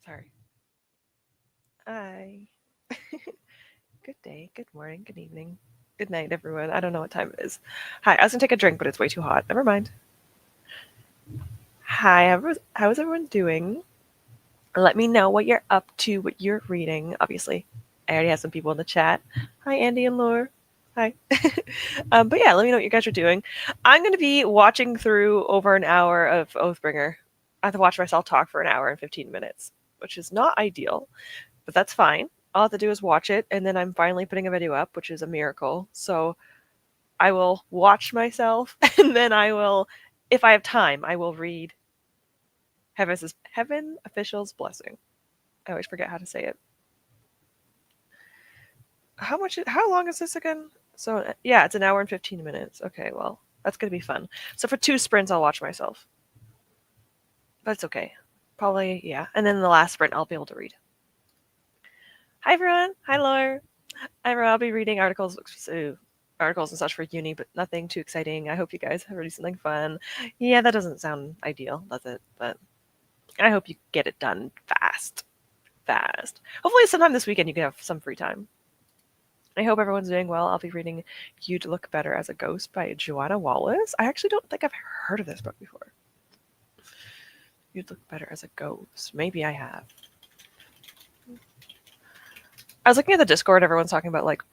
Sorry. Hi. Good day, good morning, good evening, good night, everyone. I don't know what time it is. Hi, I was gonna take a drink, but it's way too hot. Never mind. Hi, how is everyone doing? Let me know what you're up to, what you're reading. Obviously, I already have some people in the chat. Hi, Andy and Laura. Hi. But yeah, let me know what you guys are doing. I'm going to be watching through over an hour of Oathbringer. I have to watch myself talk for an hour and 15 minutes, which is not ideal, but that's fine. All I have to do is watch it, and then I'm finally putting a video up, which is a miracle. So I will watch myself, and then I will, if I have time, I will read Heaven Official's Blessing. I always forget how to say it. How long is this again? So yeah, it's an hour and 15 minutes. Okay, well, that's gonna be fun. So for 2 sprints, I'll watch myself. That's okay. Probably, yeah. And then the last sprint, I'll be able to read. Hi everyone. Hi Laura. I'll be reading articles and such for uni, but nothing too exciting. I hope you guys have ready something fun. Yeah, that doesn't sound ideal, does it? But I hope you get it done fast. Fast. Hopefully sometime this weekend you can have some free time. I hope everyone's doing well. I'll be reading You'd Look Better as a Ghost by Joanna Wallace. I actually don't think I've heard of this book before. You'd Look Better as a Ghost. Maybe I have. I was looking at the Discord, everyone's talking about like,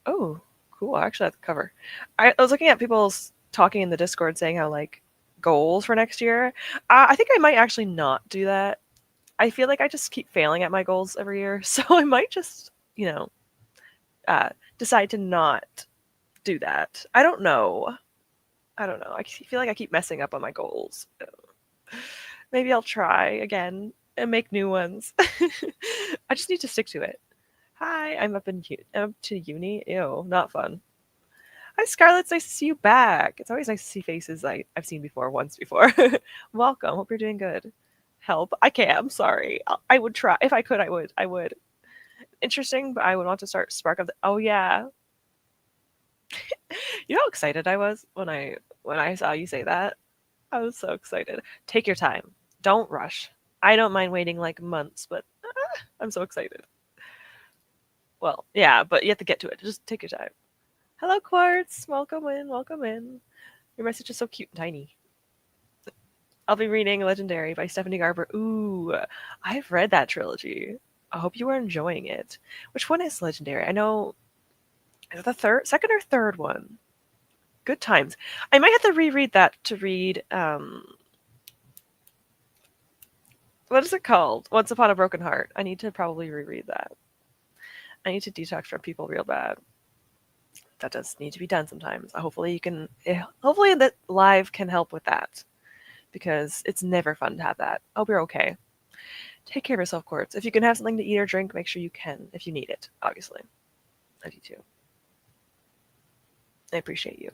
oh, cool, I actually have the cover. I was looking at people's talking in the Discord saying how like goals for next year. I think I might actually not do that. I feel like I just keep failing at my goals every year, so I might just, decide to not do that. I don't know. I feel like I keep messing up on my goals. Maybe I'll try again and make new ones. I just need to stick to it. Hi, I'm up to uni. Ew, not fun. Hi, Scarlett. It's nice to see you back. It's always nice to see faces I've seen once before. Welcome. Hope you're doing good. Help. I can't. I'm sorry. I would try. If I could, I would. Interesting, but I would want to start Spark of the. Oh, yeah. You know how excited I was when I saw you say that? I was so excited. Take your time. Don't rush. I don't mind waiting like months, but I'm so excited. Well, yeah, but you have to get to it. Just take your time. Hello, Quartz. Welcome in. Welcome in. Your message is so cute and tiny. I'll be reading Legendary by Stephanie Garber. Ooh, I've read that trilogy. I hope you are enjoying it. Which one is Legendary? I know. Is it the second or third one? Good times. I might have to reread that to read. What is it called? Once Upon a Broken Heart. I need to probably reread that. I need to detox from people real bad. That does need to be done sometimes. Hopefully hopefully that live can help with that, because it's never fun to have that. I hope you're okay. Take care of yourself, Quartz. If you can have something to eat or drink, make sure you can, if you need it, obviously. I do too. I appreciate you.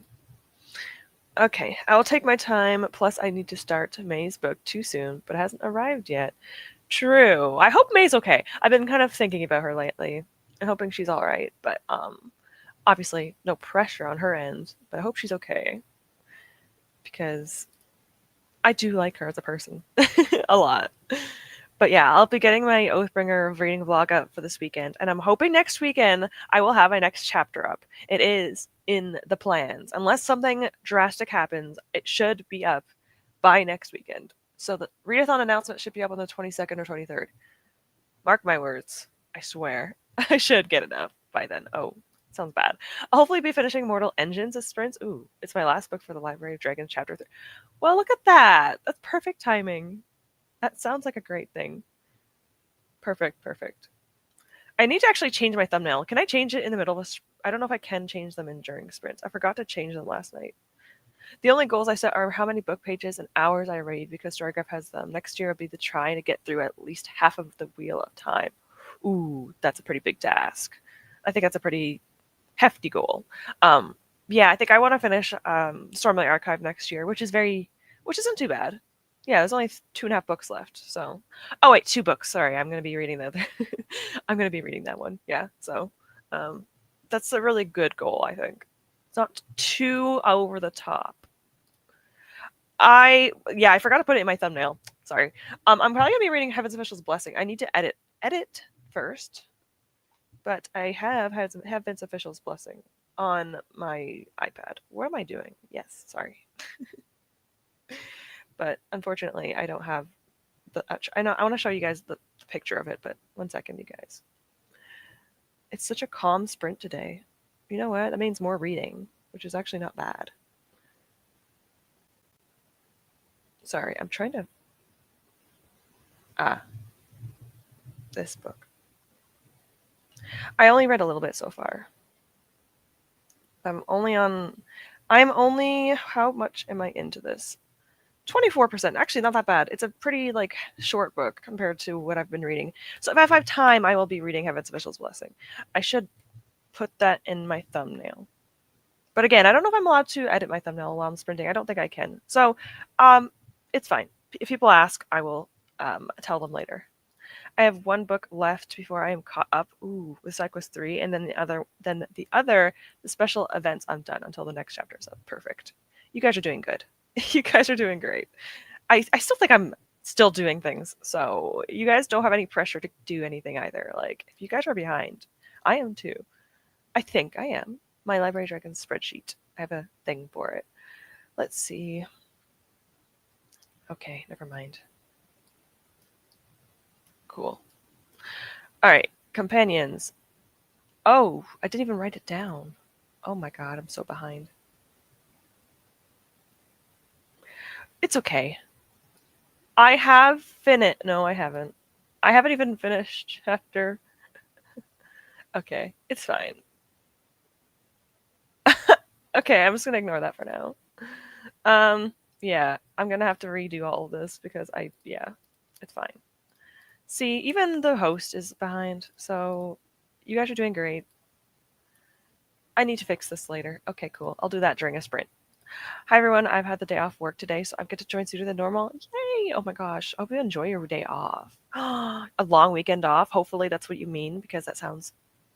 Okay, I'll take my time, plus I need to start May's book too soon, but it hasn't arrived yet. True. I hope May's okay. I've been kind of thinking about her lately and hoping she's alright, but obviously no pressure on her end, but I hope she's okay. Because I do like her as a person. A lot. But yeah, I'll be getting my Oathbringer reading vlog up for this weekend, and I'm hoping next weekend I will have my next chapter up. It is in the plans. Unless something drastic happens, it should be up by next weekend. So the readathon announcement should be up on the 22nd or 23rd. Mark my words. I swear. I should get it up by then. Oh, sounds bad. I'll hopefully be finishing Mortal Engines as sprints. Ooh, it's my last book for the Library of Dragons chapter 3. Well, look at that. That's perfect timing. That sounds like a great thing. Perfect. I need to actually change my thumbnail. Can I change it in the middle of I don't know if I can change them in during sprints. I forgot to change them last night. The only goals I set are how many book pages and hours I read, because Storygraph has them. Next year will be the trying to get through at least half of the Wheel of Time. Ooh, that's a pretty big task. I think that's a pretty hefty goal. Yeah, I think I want to finish Stormlight Archive next year, which isn't too bad. Yeah, there's only 2.5 books left. So, oh wait, 2 books. Sorry, I'm going to be reading that. I'm going to be reading that one. Yeah, so that's a really good goal, I think. It's not too over the top. I forgot to put it in my thumbnail. Sorry. I'm probably gonna be reading Heaven's Official's Blessing. I need to edit first, but I have Heaven's Official's Blessing on my iPad. What am I doing? Yes, sorry. But unfortunately, I don't have the. I know I want to show you guys the picture of it, but one second, you guys. It's such a calm sprint today. You know what? That means more reading, which is actually not bad. Sorry, I'm trying to. Ah, this book. I only read a little bit so far. I'm only on. I'm only. How much am I into this? 24%. Actually, not that bad. It's a pretty like short book compared to what I've been reading. So if I have time, I will be reading Heaven's Official's Blessing. I should put that in my thumbnail. But again, I don't know if I'm allowed to edit my thumbnail while I'm sprinting. I don't think I can. So, it's fine. If people ask, I will tell them later. I have one book left before I am caught up. Ooh, with SideQuest 3, and then the special events I'm done until the next chapter. So perfect. You guys are doing good. You guys are doing great. I still think I'm still doing things, so you guys don't have any pressure to do anything either. Like, if you guys are behind, I am too. I think I am. My Library Dragons spreadsheet. I have a thing for it. Let's see. Okay, never mind. Cool. All right, companions. Oh, I didn't even write it down. Oh my god, I'm so behind. It's okay. I have finished. No, I haven't. I haven't even finished chapter. Okay, it's fine. Okay, I'm just gonna ignore that for now. Yeah, I'm gonna have to redo all of this because yeah, it's fine. See, even the host is behind, so you guys are doing great. I need to fix this later. Okay, cool. I'll do that during a sprint. Hi everyone, I've had the day off work today, so I get to join sooner than normal. Yay! Oh my gosh, I hope you enjoy your day off. A long weekend off. Hopefully that's what you mean, because that sounds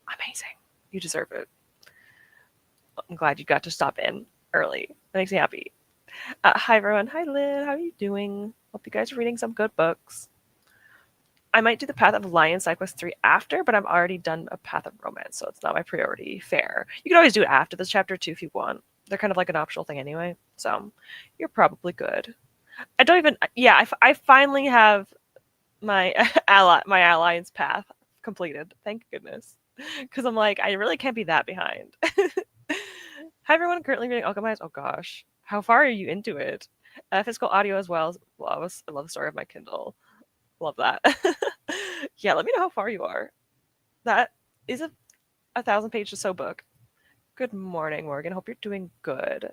amazing. You deserve it. I'm glad you got to stop in early. That makes me happy. Hi everyone. Hi Lynn. How are you doing? Hope you guys are reading some good books. I might do the Path of Lion SideQuest 3 after, but I'm already done a Path of Romance, so it's not my priority. Fair. You can always do it after this chapter too if you want. They're kind of like an optional thing anyway, so you're probably good. I don't even. Yeah, I finally have my my alliance path completed. Thank goodness, because I'm like, I really can't be that behind. Hi everyone, currently reading Alchemized. Oh gosh, how far are you into it? Physical audio as well. I love the story of my Kindle. Love that. Yeah, let me know how far you are. That is a 1,000-page or so book. Good morning, Morgan. Hope you're doing good.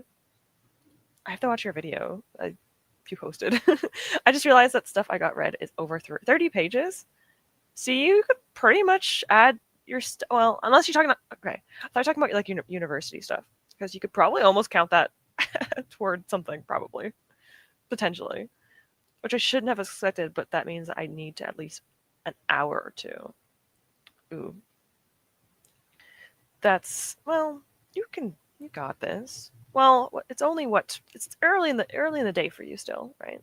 I have to watch your video you posted. I just realized that stuff I got read is over 30 pages. So you could pretty much add your well, unless you're talking about okay. I thought you were talking about like university stuff, because you could probably almost count that toward something, probably, potentially, which I shouldn't have expected, but that means I need to at least an hour or two. Ooh, that's well, you got this. Well, it's only it's early in the day for you still, right?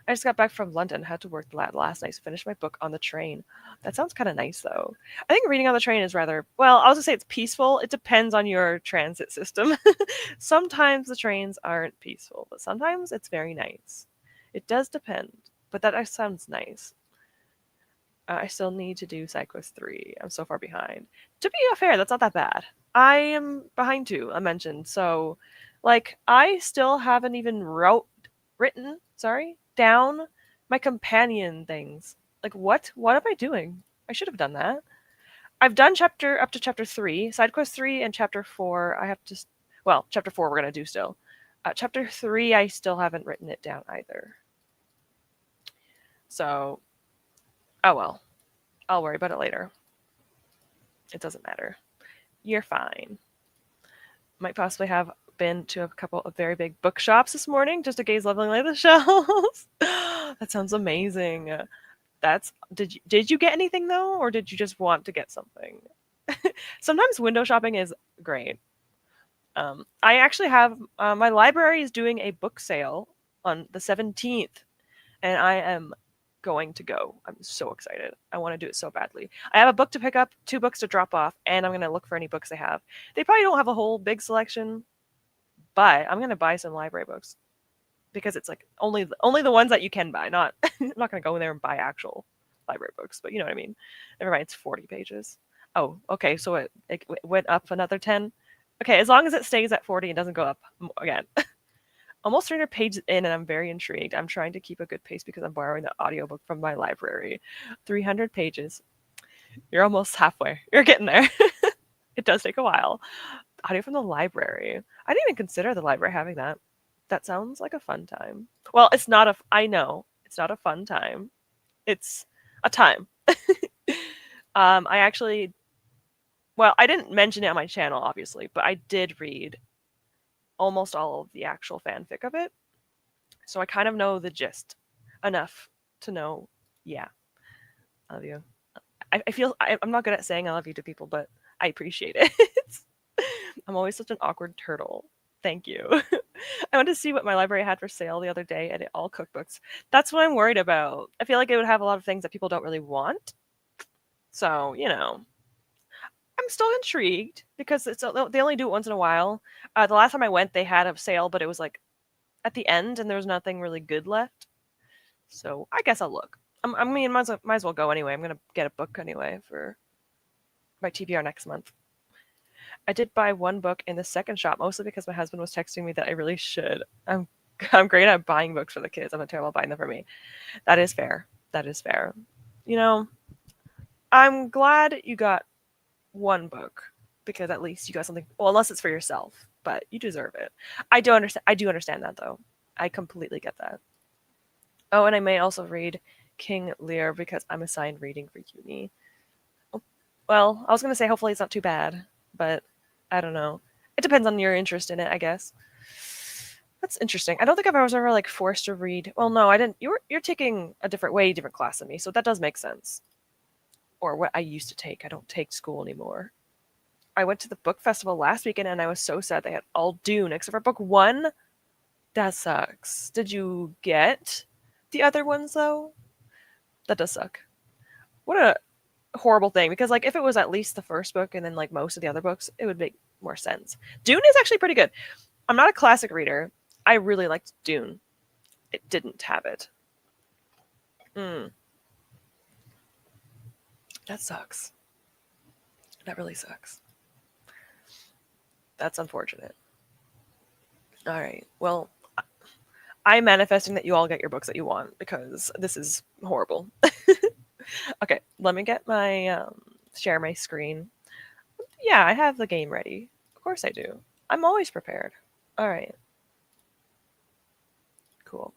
I just got back from London, had to work last night to finish my book on the train. That sounds kind of nice, though. I think reading on the train is rather, well, I was going to say it's peaceful. It depends on your transit system. Sometimes the trains aren't peaceful, but sometimes it's very nice. It does depend, but that sounds nice. I still need to do SideQuest 3. I'm so far behind. To be fair, that's not that bad. I am behind too, I mentioned. So, like, I still haven't even written, down my companion things. Like, what? What am I doing? I should have done that. I've done up to chapter 3, SideQuest 3, and chapter 4. I have to, well, chapter 4 we're going to do still. Chapter 3, I still haven't written it down either. So, oh well. I'll worry about it later. It doesn't matter. You're fine. Might possibly have been to a couple of very big bookshops this morning just to gaze lovingly at the shelves. That sounds amazing. Did you get anything though, or did you just want to get something? Sometimes window shopping is great. I actually have my library is doing a book sale on the 17th. and I am going to go. I'm so excited. I want to do it so badly. I have a book to pick up, 2 books to drop off, and I'm going to look for any books they have. They probably don't have a whole big selection, but I'm going to buy some library books because it's like only the ones that you can buy. Not I'm not going to go in there and buy actual library books, but you know what I mean. Never mind, it's 40 pages. Oh, okay, so it went up another 10. Okay, as long as it stays at 40 and doesn't go up again. Almost 300 pages in, and I'm very intrigued. I'm trying to keep a good pace because I'm borrowing the audiobook from my library. 300 pages. You're almost halfway. You're getting there. It does take a while. Audio from the library. I didn't even consider the library having that. That sounds like a fun time. Well, it's not a. I know it's not a fun time. It's a time. I actually. Well, I didn't mention it on my channel, obviously, but I did read almost all of the actual fanfic of it. So I kind of know the gist enough to know, yeah, I love you. I feel I'm not good at saying I love you to people, but I appreciate it. I'm always such an awkward turtle. Thank you. I went to see what my library had for sale the other day, and it all cookbooks. That's what I'm worried about. I feel like it would have a lot of things that people don't really want. So, I'm still intrigued because they only do it once in a while. The last time I went, they had a sale, but it was like at the end, and there was nothing really good left. So I guess I'll look. I mean, might as well go anyway. I'm gonna get a book anyway for my TBR next month. I did buy one book in the second shop, mostly because my husband was texting me that I really should. I'm great at buying books for the kids. I'm terrible at buying them for me. That is fair. That is fair. I'm glad you got one book because at least you got something. Well, unless it's for yourself, but you deserve it. I do understand. I do understand that though. I completely get that. Oh, and I may also read King Lear because I'm assigned reading for uni. Oh, well, I was gonna say hopefully it's not too bad, but I don't know. It depends on your interest in it, I guess. That's interesting. I don't think I was ever like forced to read. Well, no, I didn't. You're taking a different class than me, so that does make sense. Or what I used to take. I don't take school anymore. I went to the book festival last weekend and I was so sad they had all Dune except for book one. That sucks. Did you get the other ones though? That does suck. What a horrible thing because like if it was at least the first book and then like most of the other books, it would make more sense. Dune is actually pretty good. I'm not a classic reader. I really liked Dune. It didn't have it. Mm, that sucks. That really sucks. That's unfortunate. All right. Well, I'm manifesting that you all get your books that you want because this is horrible. Okay, let me get my share my screen. Yeah, I have the game ready. Of course I do. I'm always prepared. All right. Cool.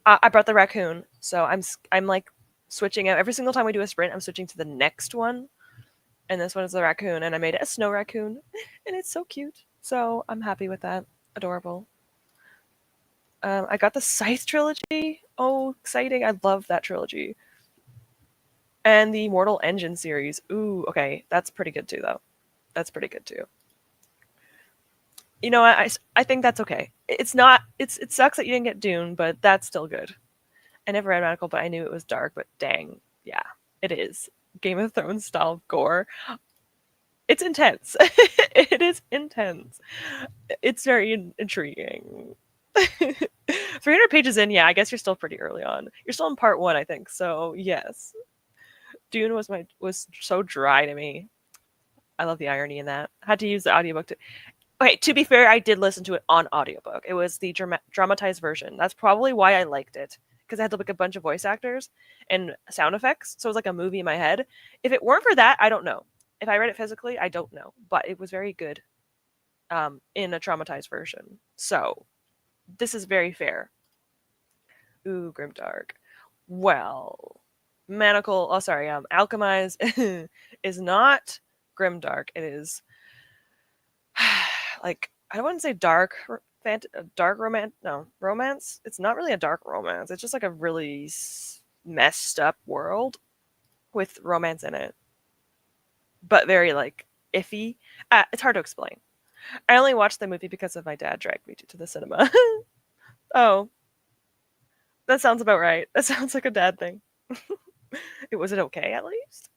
I brought the raccoon, so I'm like switching out every single time we do a sprint. I'm switching to the next one, and this one is the raccoon, and I made it a snow raccoon, and it's so cute. So I'm happy with that. Adorable. I got the Scythe trilogy. Oh, exciting! I love that trilogy. And the Mortal Engine series. Ooh, okay, that's pretty good too, though. That's pretty good too. You know, I think that's okay. It's not. It sucks that you didn't get Dune, but that's still good. I never read Radical, but I knew it was dark. But dang, yeah, it is Game of Thrones style gore. It's intense. It is intense. It's very intriguing. 300 pages in, yeah. I guess you're still pretty early on. You're still in part one, I think. So yes, Dune was so dry to me. I love the irony in that. I had to use the audiobook to. Okay, to be fair, I did listen to it on audiobook. It was the dramatized version. That's probably why I liked it because I had to look a bunch of voice actors and sound effects. So it was like a movie in my head. If it weren't for that, I don't know. If I read it physically, I don't know. But it was very good in a traumatized version. So this is very fair. Ooh, Grimdark. Well, Manacle. Oh, sorry. Alchemize is not Grimdark. It is like I don't want to say dark dark romance. No, romance. It's not really a dark romance. It's just like a really messed up world with romance in it, but very like iffy. It's hard to explain. I only watched the movie because of my dad dragged me to the cinema. Oh, That sounds about right. That sounds like a dad thing. Was it okay at least?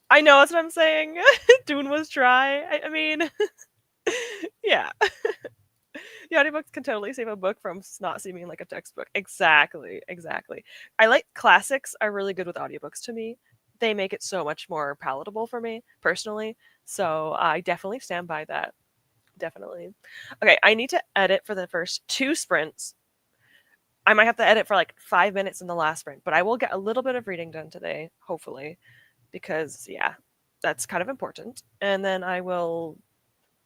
I know that's what I'm saying. Dune was dry. I mean, yeah. The audiobooks can totally save a book from not seeming like a textbook. Exactly, exactly. I like classics are really good with audiobooks to me. They make it so much more palatable for me personally. So I definitely stand by that. Definitely. Okay, I need to edit for the first two sprints. I might have to edit for like 5 minutes in the last sprint, but I will get a little bit of reading done today, hopefully, because yeah, that's kind of important. And then I will.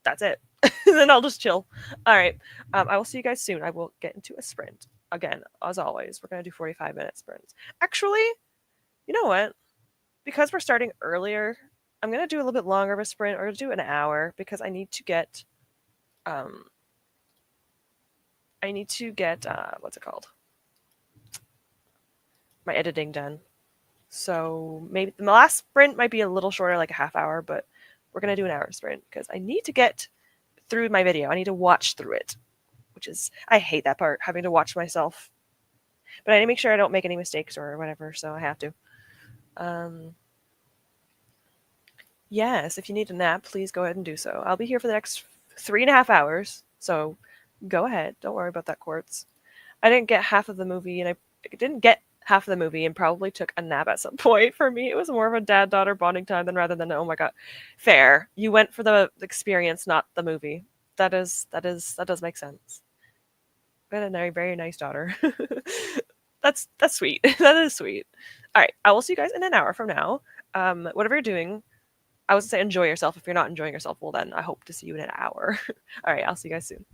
That's it. Then I'll just chill. All right. I will see you guys soon. I will get into a sprint again, as always. We're gonna do 45-minute sprints. Actually, you know what? Because we're starting earlier, I'm gonna do a little bit longer of a sprint, or do an hour because um I need to get what's it called? My editing done. So maybe the last sprint might be a little shorter, like a half hour, but we're gonna do an hour sprint because I need to get through my video. I need to watch through it, which is I hate that part, having to watch myself. But I need to make sure I don't make any mistakes or whatever, so I have to. Um, yes, if you need a nap, please go ahead and do so. I'll be here for the next 3.5 hours, so go ahead. Don't worry about that, Quartz. I didn't get half of the movie, and I didn't get half of the movie, and probably took a nap at some point. For me, it was more of a dad-daughter bonding time than rather than oh my god, fair. You went for the experience, not the movie. That does make sense. Got a very very nice daughter. That's sweet. That is sweet. All right, I will see you guys in an hour from now. Whatever you're doing, I was gonna say enjoy yourself. If you're not enjoying yourself, well then I hope to see you in an hour. All right, I'll see you guys soon.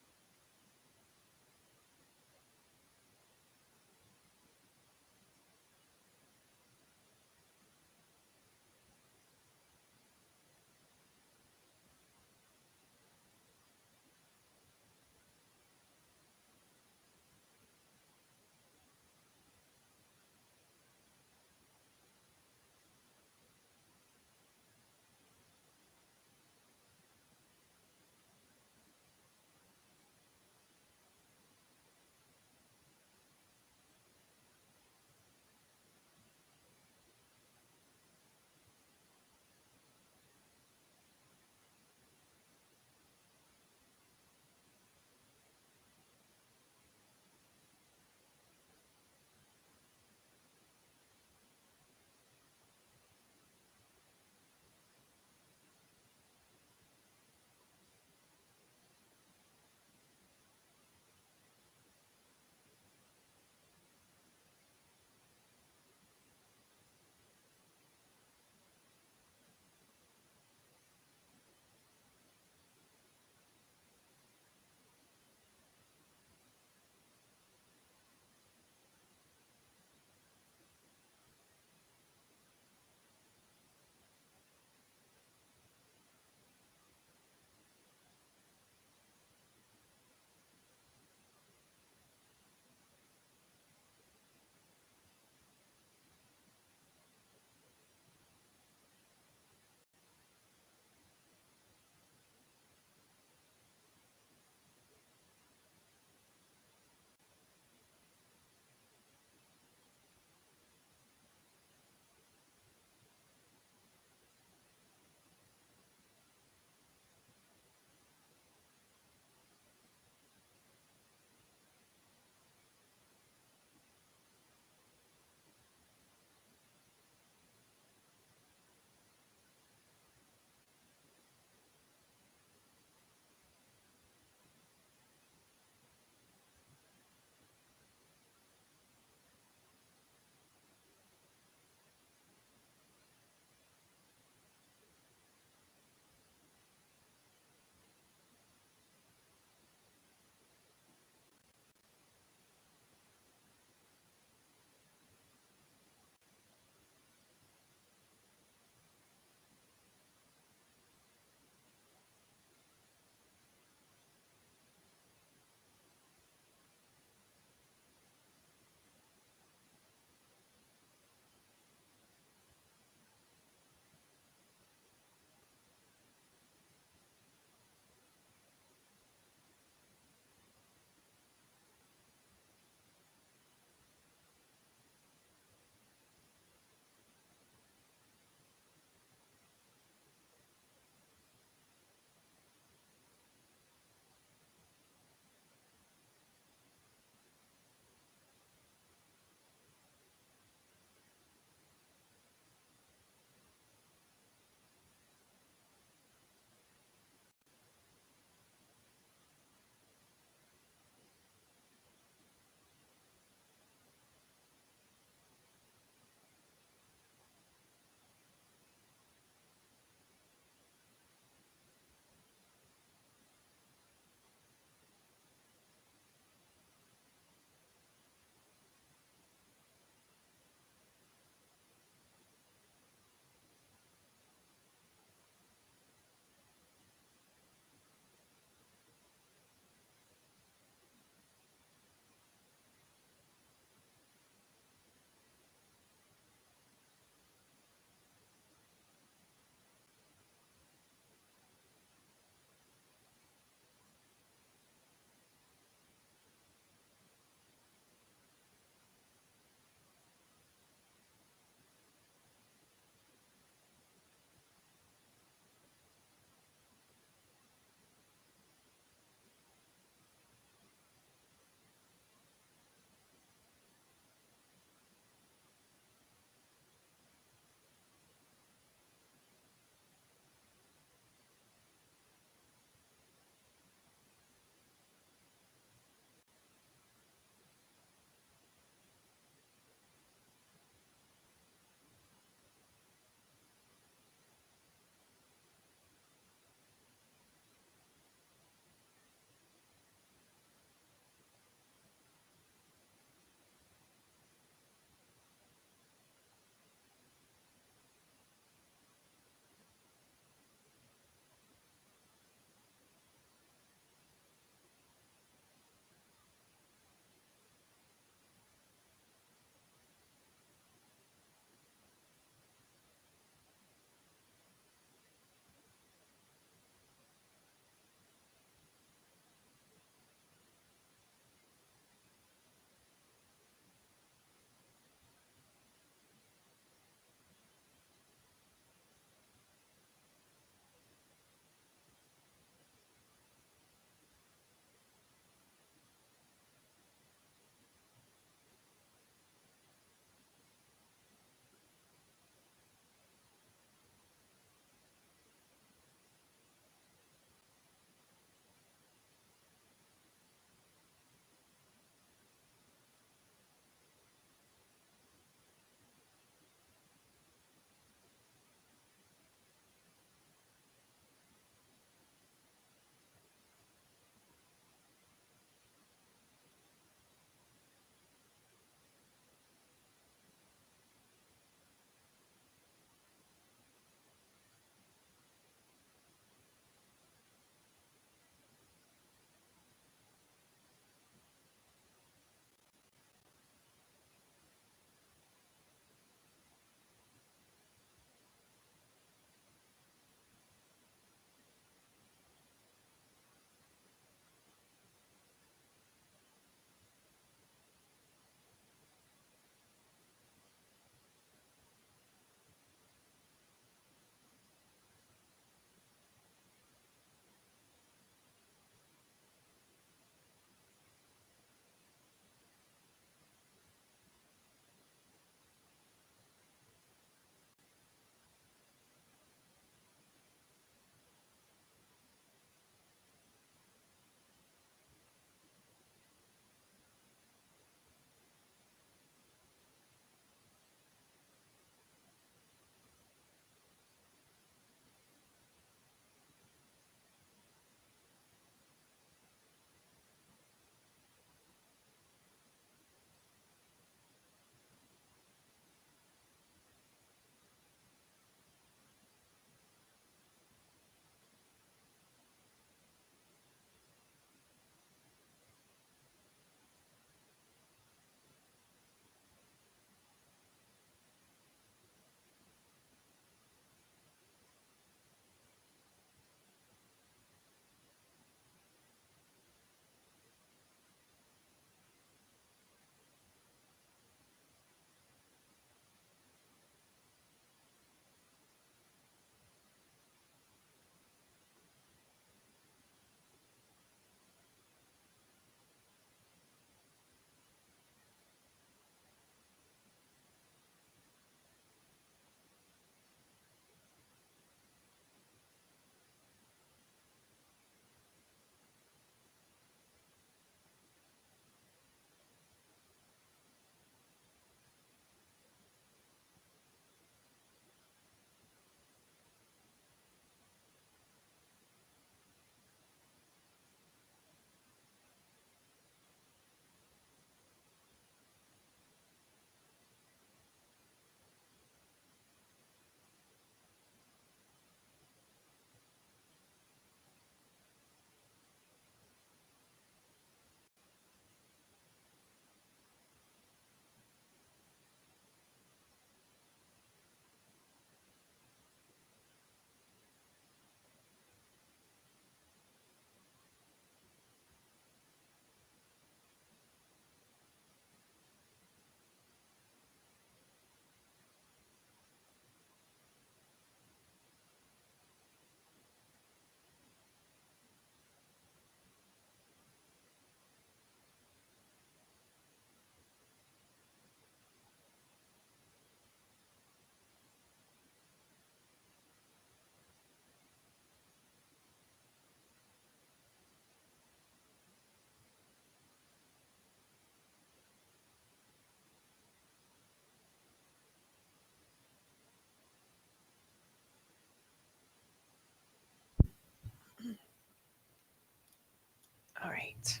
right.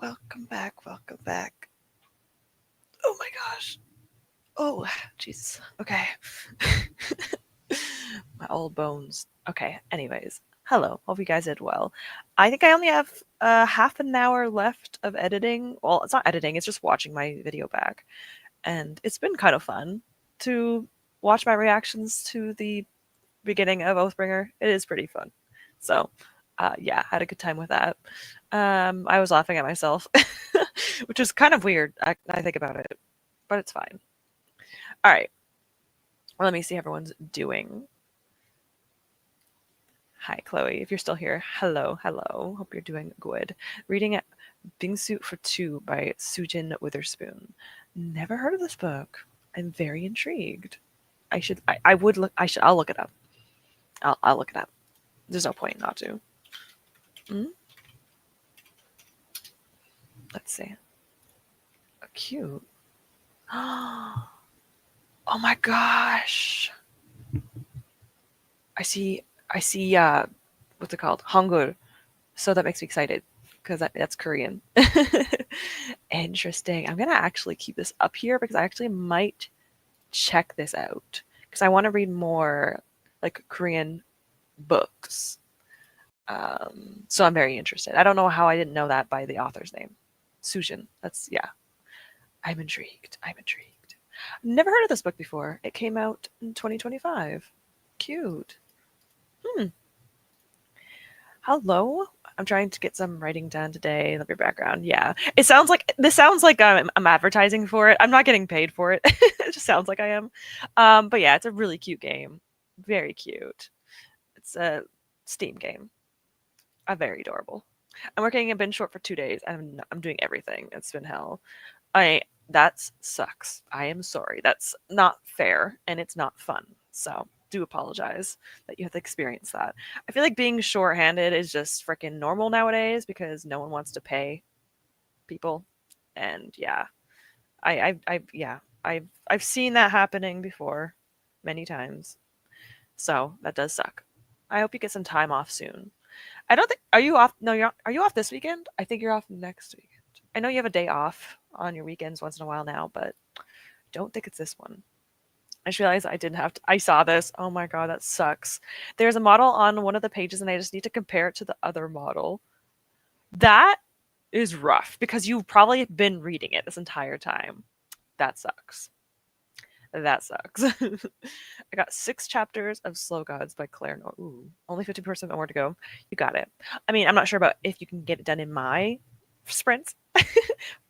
Welcome back. Welcome back. Oh my gosh. Oh, Jesus. Okay. My old bones. Okay. Anyways, hello. Hope you guys did well. I think I only have half an hour left of editing. Well, it's not editing. It's just watching my video back, and it's been kind of fun to watch my reactions to the beginning of Oathbringer. It is pretty fun. So, yeah, had a good time with that. I was laughing at myself, which is kind of weird. I think about it, but it's fine. All right. Well, let me see how everyone's doing. Hi, Chloe. If you're still here, hello, hello. Hope you're doing good. Reading Bingsu for Two by Sujin Witherspoon. Never heard of this book. I'm very intrigued. I would look. I'll look it up. I'll look it up. There's no point not to. Mm? Let's see. Oh, cute. Oh my gosh. I see. What's it called? Hangul. So that makes me excited because that's Korean. Interesting. I'm gonna actually keep this up here because I actually might check this out because I want to read more like Korean books. So I'm very interested. I don't know how I didn't know that by the author's name, Sujin. That's yeah. I'm intrigued. I'm intrigued. Never heard of this book before. It came out in 2025. Cute. Hello. I'm trying to get some writing done today. Love your background. Yeah. It sounds like this sounds like I'm advertising for it. I'm not getting paid for it. It just sounds like I am. But yeah, it's a really cute game. Very cute. It's a Steam game. Very adorable. I'm working a binge short for 2 days. I'm doing everything. It's been hell. That sucks. I am sorry. That's not fair and it's not fun. So do apologize that you have to experience that. I feel like being short-handed is just freaking normal nowadays because no one wants to pay people. And yeah, I've seen that happening before many times. So that does suck. I hope you get some time off soon. I don't think are you off? No, are you off this weekend? I think you're off next weekend. I know you have a day off on your weekends once in a while now, but don't think it's this one. I just realized I didn't have to. I saw this. Oh my god, that sucks. There's a model on one of the pages, and I just need to compare it to the other model. That is rough because you've probably been reading it this entire time. That sucks. That sucks. I got 6 chapters of Slow Gods by Claire. Ooh, only 50% more to go. You got it. I mean, I'm not sure about if you can get it done in my sprints,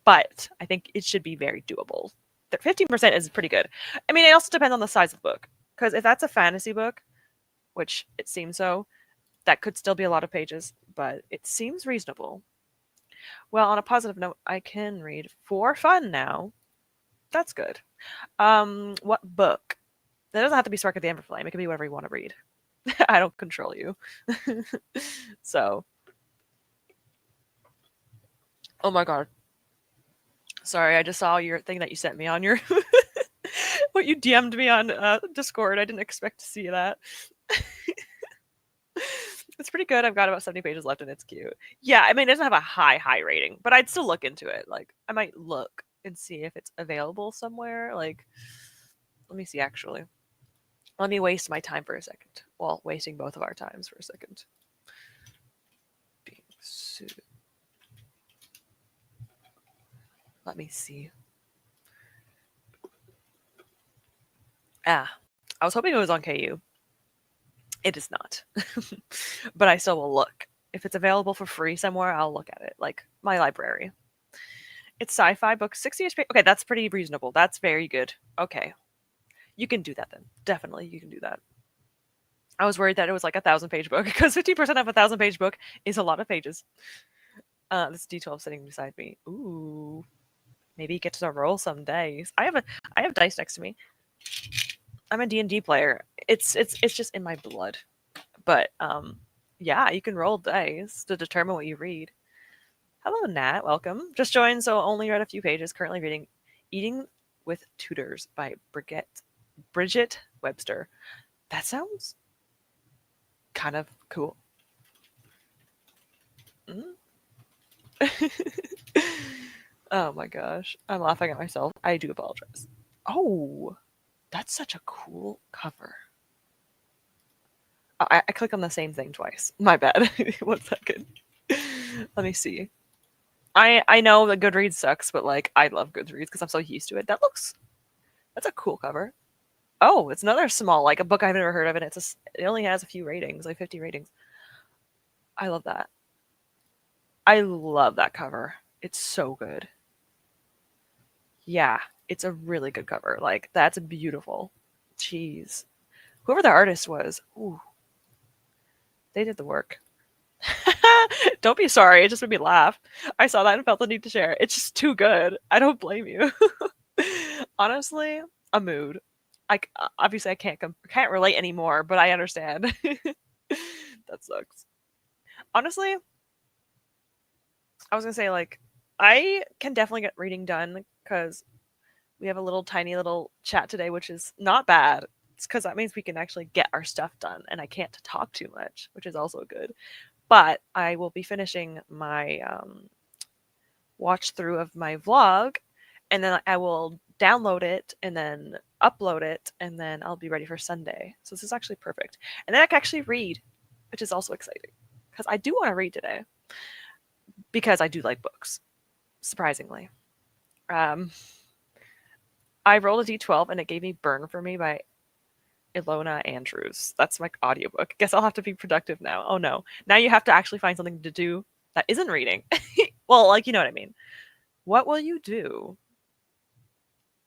but I think it should be very doable. 15% is pretty good. I mean, it also depends on the size of the book. Because if that's a fantasy book, which it seems so, that could still be a lot of pages, but it seems reasonable. Well, on a positive note, I can read for fun now. That's good. What book? That doesn't have to be Spark of the Everflame. It can be whatever you want to read. I don't control you. So. Oh my god. Sorry, I just saw your thing that you sent me on your what you DM'd me on Discord. I didn't expect to see that. It's pretty good. I've got about 70 pages left and it's cute. Yeah, I mean, it doesn't have a high rating, but I'd still look into it. Like, I might look and see if it's available somewhere. Like, let me see, actually. Let me waste my time for a second. Well, wasting both of our times for a second. Let me see. I was hoping it was on KU. It is not. But I still will look. If it's available for free somewhere, I'll look at it. Like my library. It's sci-fi book, 60 HP. Okay, that's pretty reasonable. That's very good. Okay. You can do that then. Definitely, you can do that. I was worried that it was like a 1,000-page book because 50% of a 1,000-page book is a lot of pages. This D12 sitting beside me. Ooh. Maybe you get to roll some dice. I have dice next to me. I'm a D&D player. It's just in my blood. But yeah, you can roll dice to determine what you read. Hello, Nat. Welcome. Just joined, so only read a few pages. Currently reading Eating with Tutors by Bridget Webster. That sounds kind of cool. Mm. Oh my gosh. I'm laughing at myself. I do apologize. Oh, that's such a cool cover. I clicked on the same thing twice. My bad. 1 second. Let me see. I know that Goodreads sucks, but like I love Goodreads because I'm so used to it. That's a cool cover. Oh, it's another small, like a book I've never heard of, and it only has a few ratings, like 50 ratings. I love that. I love that cover. It's so good. Yeah, it's a really good cover. Like that's beautiful. Jeez, whoever the artist was, ooh, they did the work. Don't be sorry. It just made me laugh. I saw that and felt the need to share it. It's just too good. I don't blame you. Honestly, a mood. Obviously I can't relate anymore, but I understand. That sucks. Honestly, I was gonna say like I can definitely get reading done because we have a little tiny little chat today, which is not bad. It's because that means we can actually get our stuff done, and I can't talk too much, which is also good. But I will be finishing my watch through of my vlog, and then I will download it and then upload it, and then I'll be ready for Sunday. So this is actually perfect. And then I can actually read, which is also exciting because I do want to read today because I do like books, surprisingly. Um, I rolled a d12 and it gave me Burn for Me by Ilona Andrews. That's my audiobook. Guess I'll have to be productive now. Oh no. Now you have to actually find something to do that isn't reading. Well, like, you know what I mean. What will you do?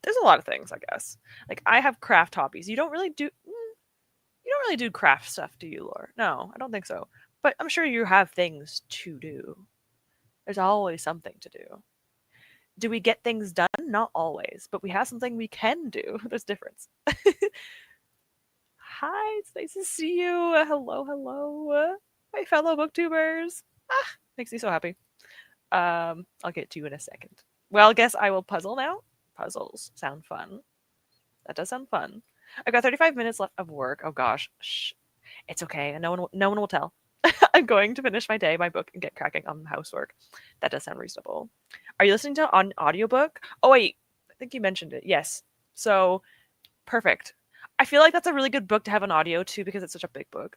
There's a lot of things, I guess. Like I have craft hobbies. You don't really do craft stuff, do you, Laura? No, I don't think so. But I'm sure you have things to do. There's always something to do. Do we get things done? Not always, but we have something we can do. There's difference. Hi, it's nice to see you. Hello, hello, my fellow booktubers. Ah, makes me so happy. I'll get to you in a second. Well, I guess I will puzzle now. Puzzles sound fun. That does sound fun. I've got 35 minutes left of work. Oh gosh, shh. It's okay. No one will tell. I'm going to finish my day, my book, and get cracking on housework. That does sound reasonable. Are you listening to an audiobook? Oh wait, I think you mentioned it. Yes. So perfect. I feel like that's a really good book to have on audio too because it's such a big book.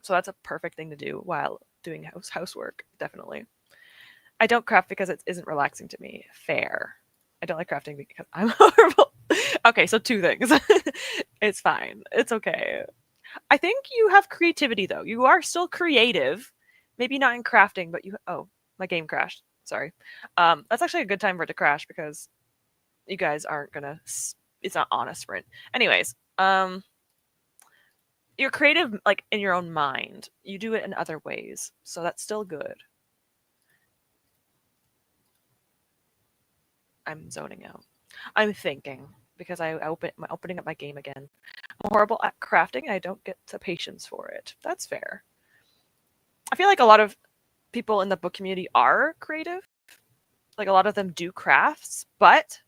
So that's a perfect thing to do while doing housework. Definitely. I don't craft because it isn't relaxing to me. Fair. I don't like crafting because I'm horrible. Okay, so two things. It's fine. It's okay. I think you have creativity though. You are still creative. Maybe not in crafting, but you oh, my game crashed. Sorry. That's actually a good time for it to crash because you guys aren't gonna it's not on a sprint. Anyways, you're creative like in your own mind. You do it in other ways. So that's still good. I'm zoning out. I'm thinking because I'm opening up my game again. I'm horrible at crafting. I don't get the patience for it. That's fair. I feel like a lot of people in the book community are creative. Like a lot of them do crafts, but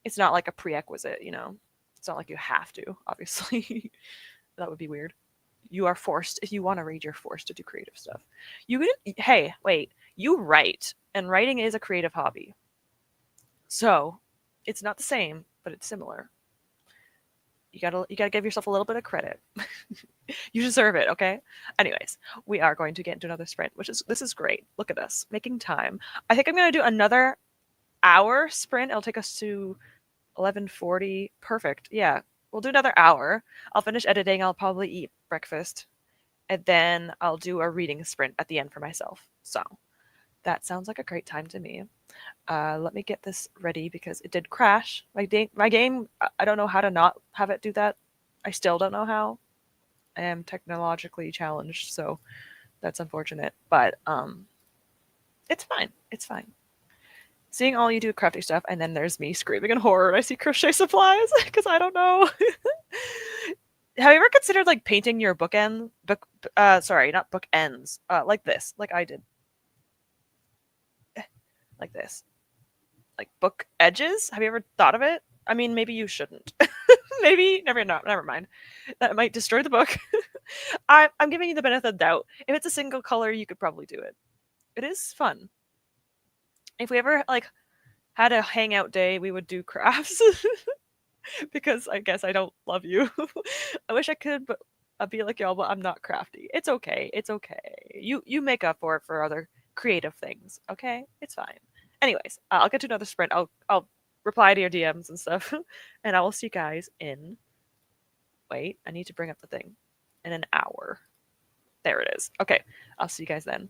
it's not like a prerequisite, you know? It's not like you have to, obviously. That would be weird. You are forced, if you want to read, you're forced to do creative stuff. Hey, wait, you write, and writing is a creative hobby. So it's not the same, but it's similar. You gotta give yourself a little bit of credit. You deserve it, okay? Anyways, we are going to get into another sprint, this is great. Look at us making time. I think I'm gonna do another hour sprint. It'll take us to 11:40. Perfect. Yeah, we'll do another hour. I'll finish editing. I'll probably eat breakfast, and then I'll do a reading sprint at the end for myself. So that sounds like a great time to me. Let me get this ready because it did crash. My game, I don't know how to not have it do that. I still don't know how. I am technologically challenged, so that's unfortunate. But it's fine. It's fine. Seeing all you do crafty stuff, and then there's me screaming in horror, and I see crochet supplies because I don't know. Have you ever considered like painting your sorry, not bookends, like this, like I did, like this, like book edges? Have you ever thought of it? I mean, maybe you shouldn't. Maybe never mind. That might destroy the book. I'm giving you the benefit of the doubt. If it's a single color, you could probably do it. It is fun. If we ever like had a hangout day, we would do crafts because I guess I don't love you. I wish I could, but I'd be like y'all, but I'm not crafty. It's okay. It's okay. You make up for it for other creative things. Okay, it's fine. Anyways, I'll get to another sprint. I'll reply to your DMs and stuff, and I will see you guys in. Wait, I need to bring up the thing. In an hour. There it is. Okay, I'll see you guys then.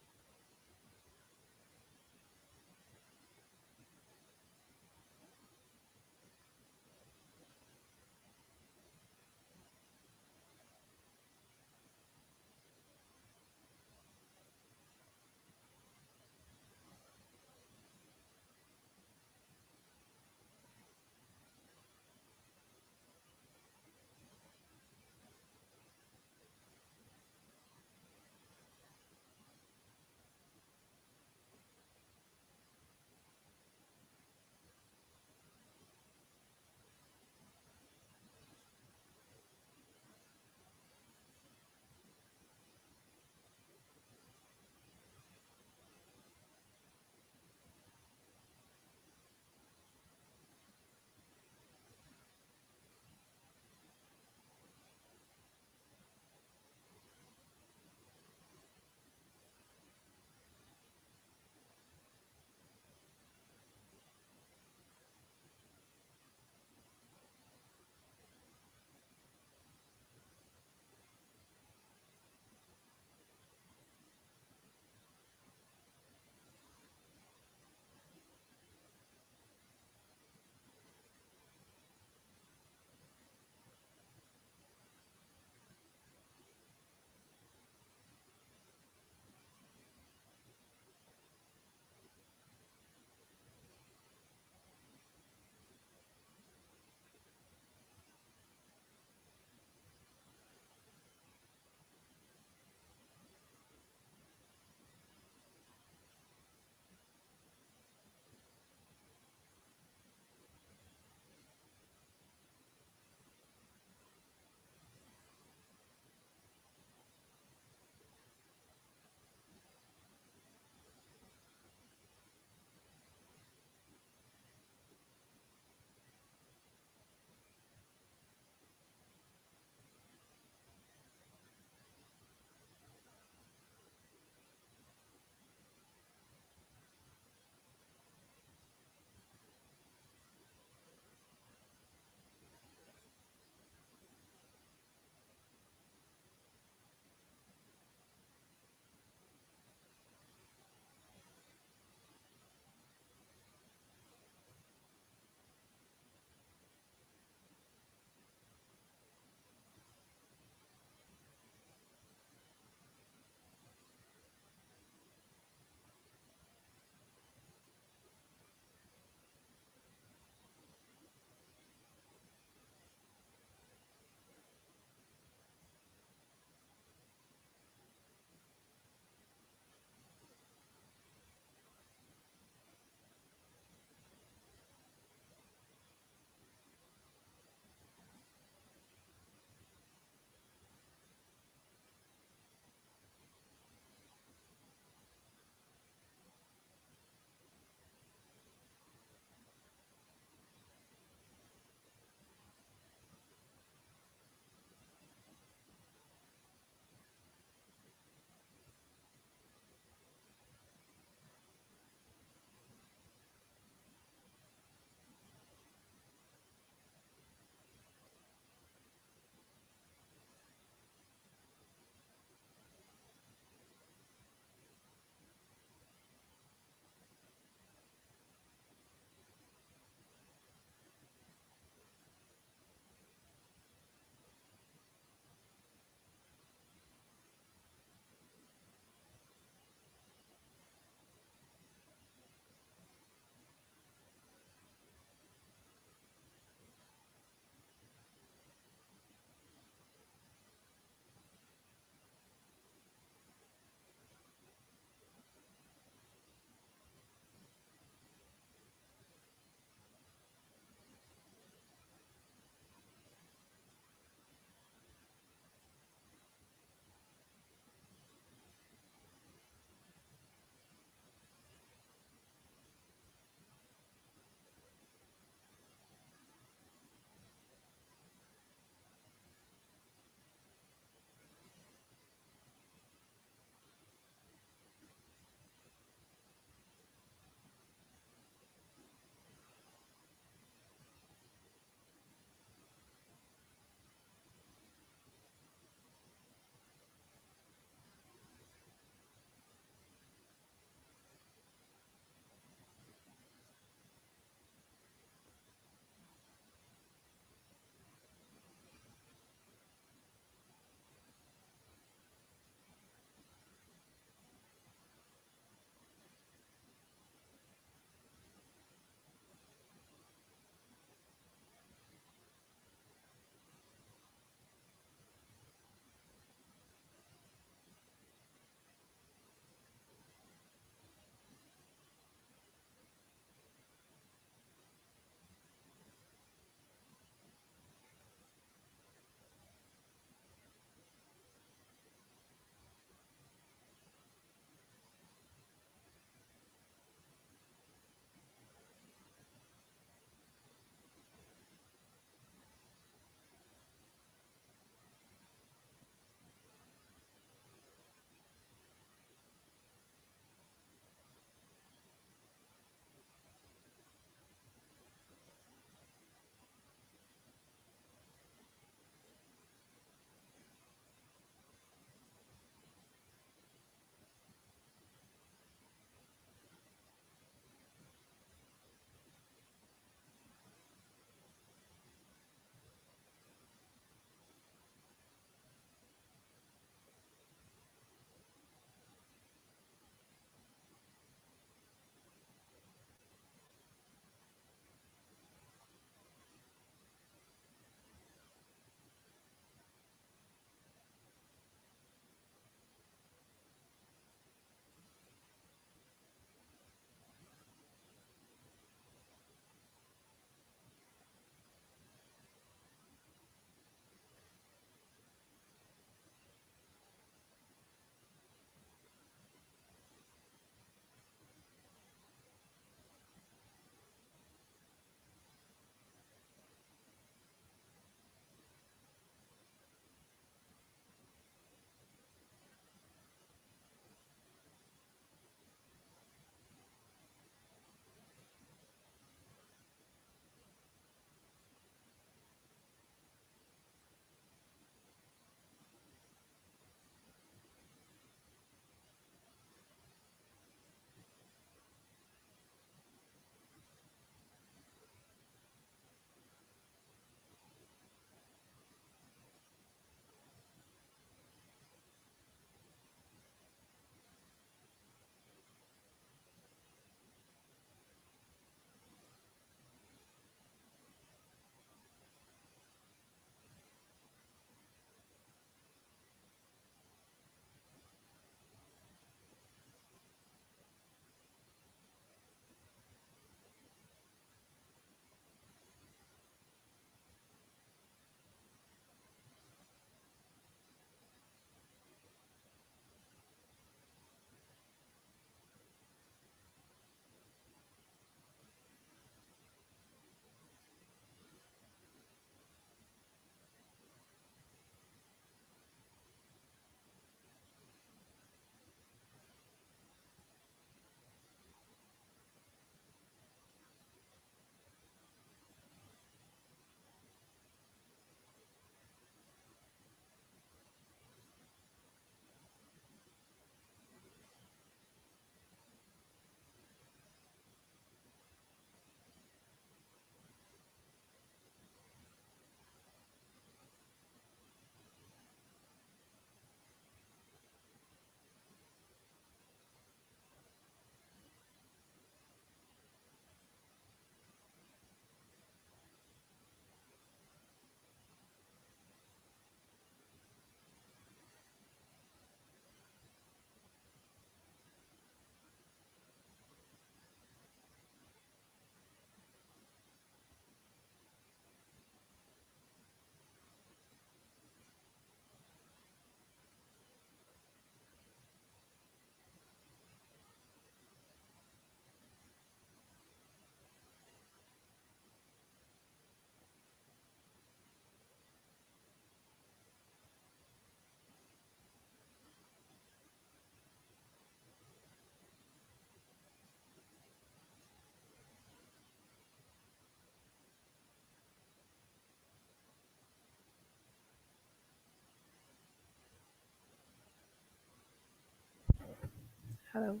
Hello.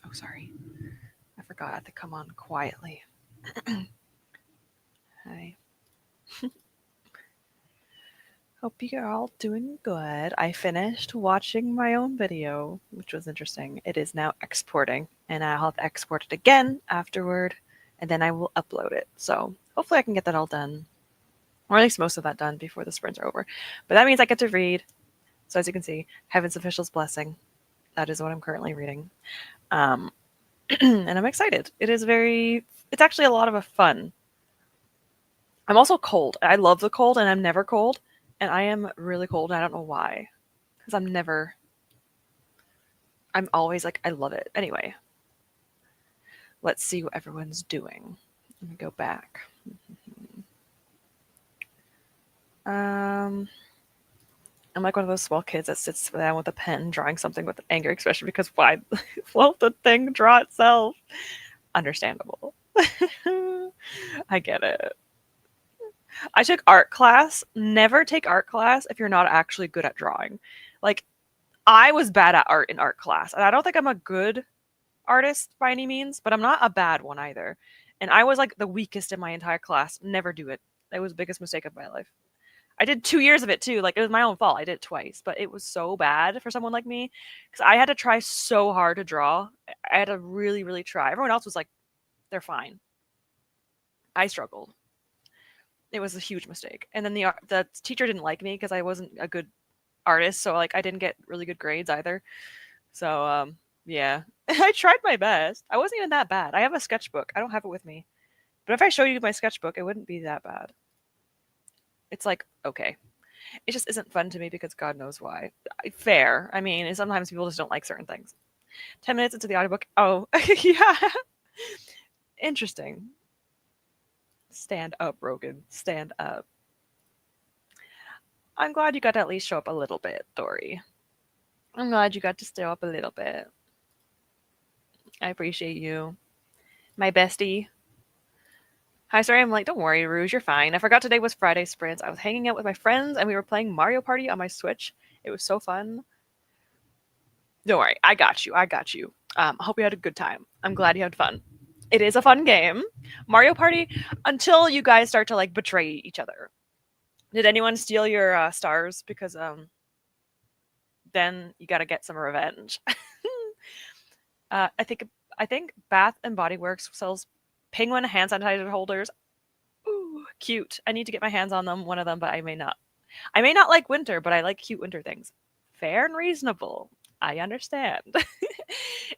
Oh, sorry. I forgot to come on quietly. Hi. Hope you're all doing good. I finished watching my own video, which was interesting. It is now exporting, and I'll have to export it again afterward, and then I will upload it. So hopefully I can get that all done, or at least most of that done before the sprints are over. But that means I get to read. So as you can see, Heaven's Official's Blessing. That is what I'm currently reading. Um, and I'm excited. It's actually a lot of a fun. I'm also cold. I love the cold, and I'm never cold. And I am really cold, and I don't know why. Because I'm always like, I love it. Anyway, let's see what everyone's doing. Let me go back. I'm like one of those small kids that sits down with a pen drawing something with an angry expression because why won't the thing draw itself? Understandable. I get it. I took art class. Never take art class if you're not actually good at drawing. Like, I was bad at art in art class, and I don't think I'm a good artist by any means, but I'm not a bad one either. And I was like the weakest in my entire class. Never do it. It was the biggest mistake of my life. I did 2 years of it too. Like, it was my own fault. I did it twice, but it was so bad for someone like me because I had to try so hard to draw. I had to really, really try. Everyone else was like, they're fine. I struggled. It was a huge mistake. And then the teacher didn't like me because I wasn't a good artist, so like I didn't get really good grades either. So yeah, I tried my best. I wasn't even that bad. I have a sketchbook. I don't have it with me, but if I show you my sketchbook, it wouldn't be that bad. It's like okay. It just isn't fun to me because God knows why. Fair. I mean, sometimes people just don't like certain things. 10 minutes into the audiobook. Oh, yeah. Interesting. Stand up, Rogan. Stand up. I'm glad you got to at least show up a little bit, Dory. I'm glad you got to show up a little bit. I appreciate you. My bestie. Hi, sorry, I'm like, don't worry, Rouge, you're fine. I forgot today was Friday sprints. I was hanging out with my friends and we were playing Mario Party on my Switch. It was so fun. Don't worry, I got you. I got you. I hope you had a good time. I'm glad you had fun. It is a fun game. Mario Party, until you guys start to like betray each other. Did anyone steal your stars? Because then you got to get some revenge. I think Bath and Body Works sells penguin hand sanitizer holders. Ooh, cute. I need to get my hands on them, one of them, but I may not. I may not like winter, but I like cute winter things. Fair and reasonable. I understand.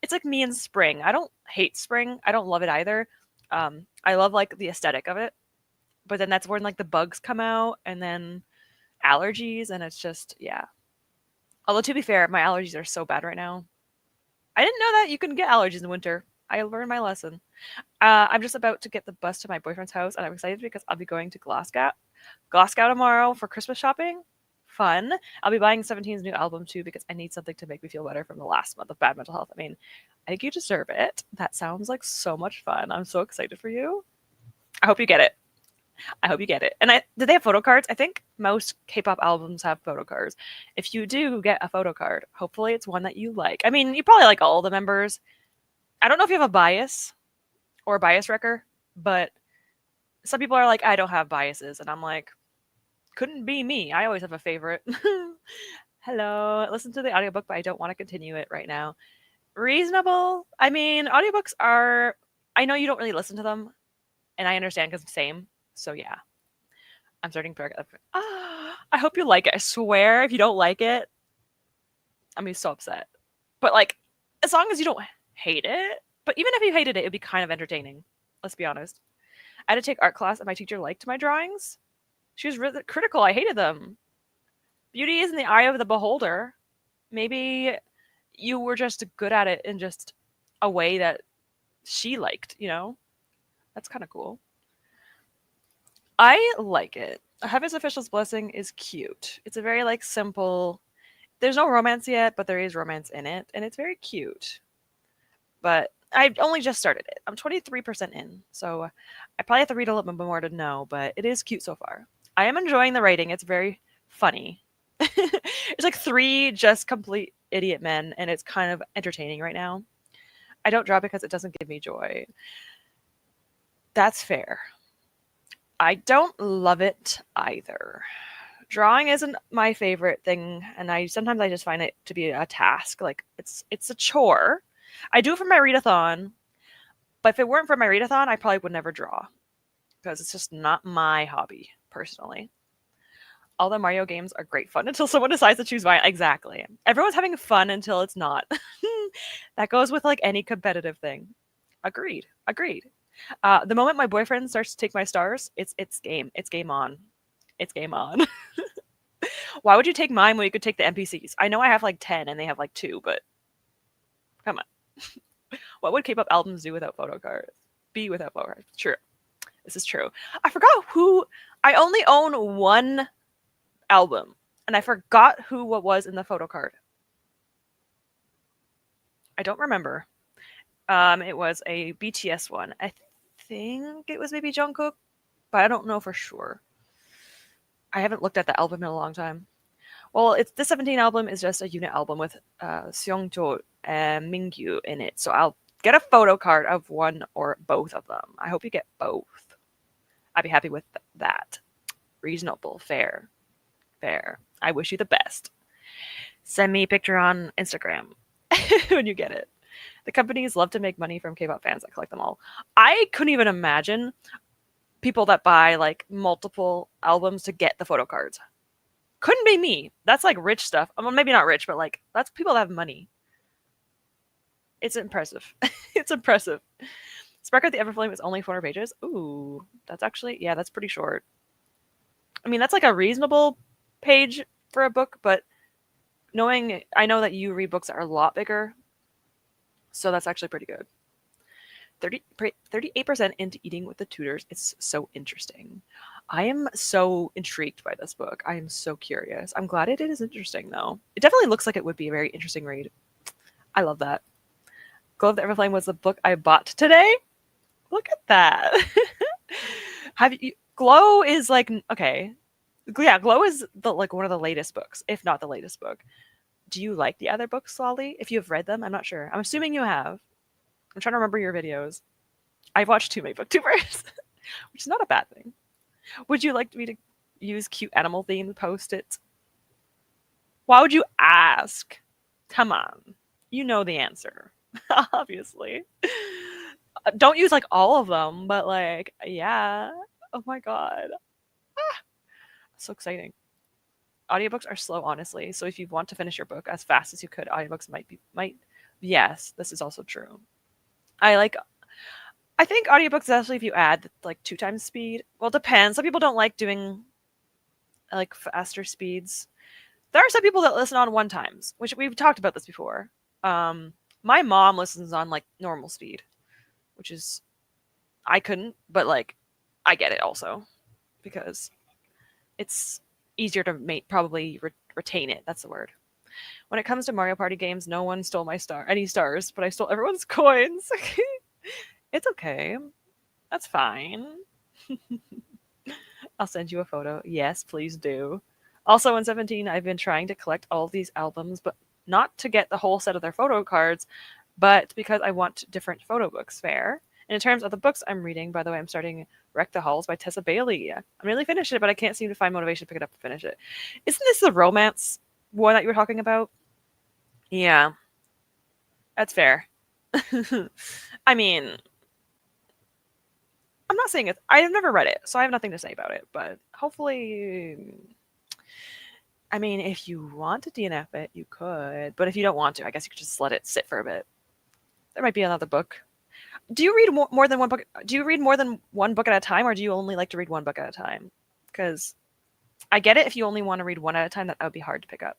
It's like me in spring. I don't hate spring. I don't love it either. I love like the aesthetic of it, but then that's when like the bugs come out and then allergies, and it's just yeah. Although to be fair, my allergies are so bad right now. I didn't know that you can get allergies in winter. I learned my lesson. I'm just about to get the bus to my boyfriend's house, and I'm excited because I'll be going to Glasgow tomorrow for Christmas shopping. Fun. I'll be buying 17's new album too because I need something to make me feel better from the last month of bad mental health. I mean, I think you deserve it. That sounds like so much fun. I'm so excited for you. I hope you get it. I hope you get it. And did they have photo cards? I think most K-pop albums have photo cards. If you do get a photo card, hopefully it's one that you like. I mean, you probably like all the members. I don't know if you have a bias or a bias wrecker, but some people are like, I don't have biases. And I'm like, couldn't be me. I always have a favorite. Hello. Listen to the audiobook, but I don't want to continue it right now. Reasonable. I mean, audiobooks are, I know you don't really listen to them, and I understand because same. So yeah, I'm starting paragraph. I hope you like it. I swear, if you don't like it, I'm gonna be so upset. But like, as long as you don't hate it, but even if you hated it, it'd be kind of entertaining. Let's be honest. I had to take art class, and my teacher liked my drawings. She was really critical. I hated them. Beauty is in the eye of the beholder. Maybe you were just good at it in just a way that she liked, you know? That's kind of cool. I like it. Heaven's Official's Blessing is cute. It's a very like simple. There's no romance yet, but there is romance in it, and it's very cute. But I've only just started it. I'm 23% in, so I probably have to read a little bit more to know, but it is cute so far. I am enjoying the writing. It's very funny. It's like 3 just complete idiot men, and it's kind of entertaining right now. I don't draw because it doesn't give me joy. That's fair. I don't love it either. Drawing isn't my favorite thing, and sometimes I just find it to be a task. Like it's a chore. I do it for my readathon, but if it weren't for my readathon, I probably would never draw because it's just not my hobby personally. All the Mario games are great fun until someone decides to choose violence. Exactly. Everyone's having fun until it's not. That goes with like any competitive thing. Agreed. Agreed. The moment my boyfriend starts to take my stars, it's game. It's game on. It's game on. Why would you take mine when you could take the NPCs? I know I have like 10 and they have like 2, but come on. What would K-pop albums do without photo cards? Be without photo cards. True. This is true. I forgot who. I only own one album, and I forgot who what was in the photo card. I don't remember. It was a BTS one. I think it was maybe Jungkook, but I don't know for sure. I haven't looked at the album in a long time. Well, the 17 album is just a unit album with Seongjo and Mingyu in it, so I'll get a photo card of one or both of them. I hope you get both. I'd be happy with that. Reasonable, fair. I wish you the best. Send me a picture on Instagram when you get it. The companies love to make money from K-pop fans that collect them all. I couldn't even imagine people that buy like multiple albums to get the photo cards. Couldn't be me. That's like rich stuff. Well, maybe not rich, but like that's people that have money. It's impressive. It's impressive. Spark the Everflame is only 400 pages. Ooh, that's actually, yeah, that's pretty short. I mean, that's like a reasonable page for a book, but I know that you read books that are a lot bigger, so that's actually pretty good. 38% into Eating with the Tutors. It's so interesting. I am so intrigued by this book. I am so curious. I'm glad it is interesting, though. It definitely looks like it would be a very interesting read. I love that. Glow of the Everflame was the book I bought today. Look at that. Glow is like, okay. Yeah, Glow is like one of the latest books, if not the latest book. Do you like the other books, Lolly? If you have read them, I'm not sure. I'm assuming you have. I'm trying to remember your videos. I've watched too many booktubers, which is not a bad thing. Would you like me to use cute animal themed post-its? Why would you ask? Come on. You know the answer. Obviously. Don't use like all of them, but like, yeah. Oh my god. Ah, so exciting. Audiobooks are slow, honestly. So if you want to finish your book as fast as you could, audiobooks might. Yes, this is also true. I think audiobooks, especially if you add like 2 times speed. Well, it depends. Some people don't like doing like faster speeds. There are some people that listen on 1 times, which we've talked about this before. My mom listens on like normal speed, which is I couldn't, but like I get it also because it's easier to probably retain it. That's the word. When it comes to Mario Party games, no one stole any stars, but I stole everyone's coins. It's okay. That's fine. I'll send you a photo. Yes, please do. Also, in 17, I've been trying to collect all of these albums, but not to get the whole set of their photo cards, but because I want different photo books. Fair. And in terms of the books I'm reading, by the way, I'm starting Wreck the Halls by Tessa Bailey. I nearly finished it, but I can't seem to find motivation to pick it up and finish it. Isn't this the romance one that you were talking about? Yeah. That's fair. I mean, I'm not saying it. I've never read it, so I have nothing to say about it. But hopefully, I mean, if you want to DNF it, you could. But if you don't want to, I guess you could just let it sit for a bit. There might be another book. Do you read more than one book? Do you read more than one book at a time, or do you only like to read one book at a time? Because I get it. If you only want to read one at a time, that would be hard to pick up.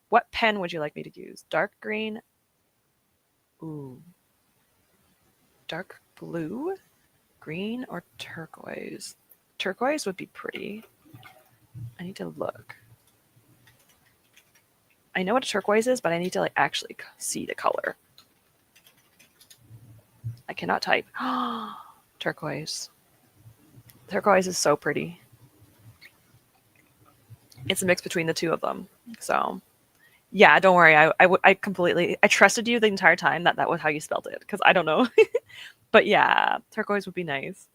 What pen would you like me to use? Dark green. Ooh. Dark blue? Green or turquoise? Turquoise would be pretty. I need to look. I know what a turquoise is, but I need to like actually see the color. I cannot type. Turquoise. Turquoise is so pretty. It's a mix between the two of them. So Yeah, don't worry. I completely I trusted you the entire time that that was how you spelled it because I don't know. But yeah, turquoise would be nice.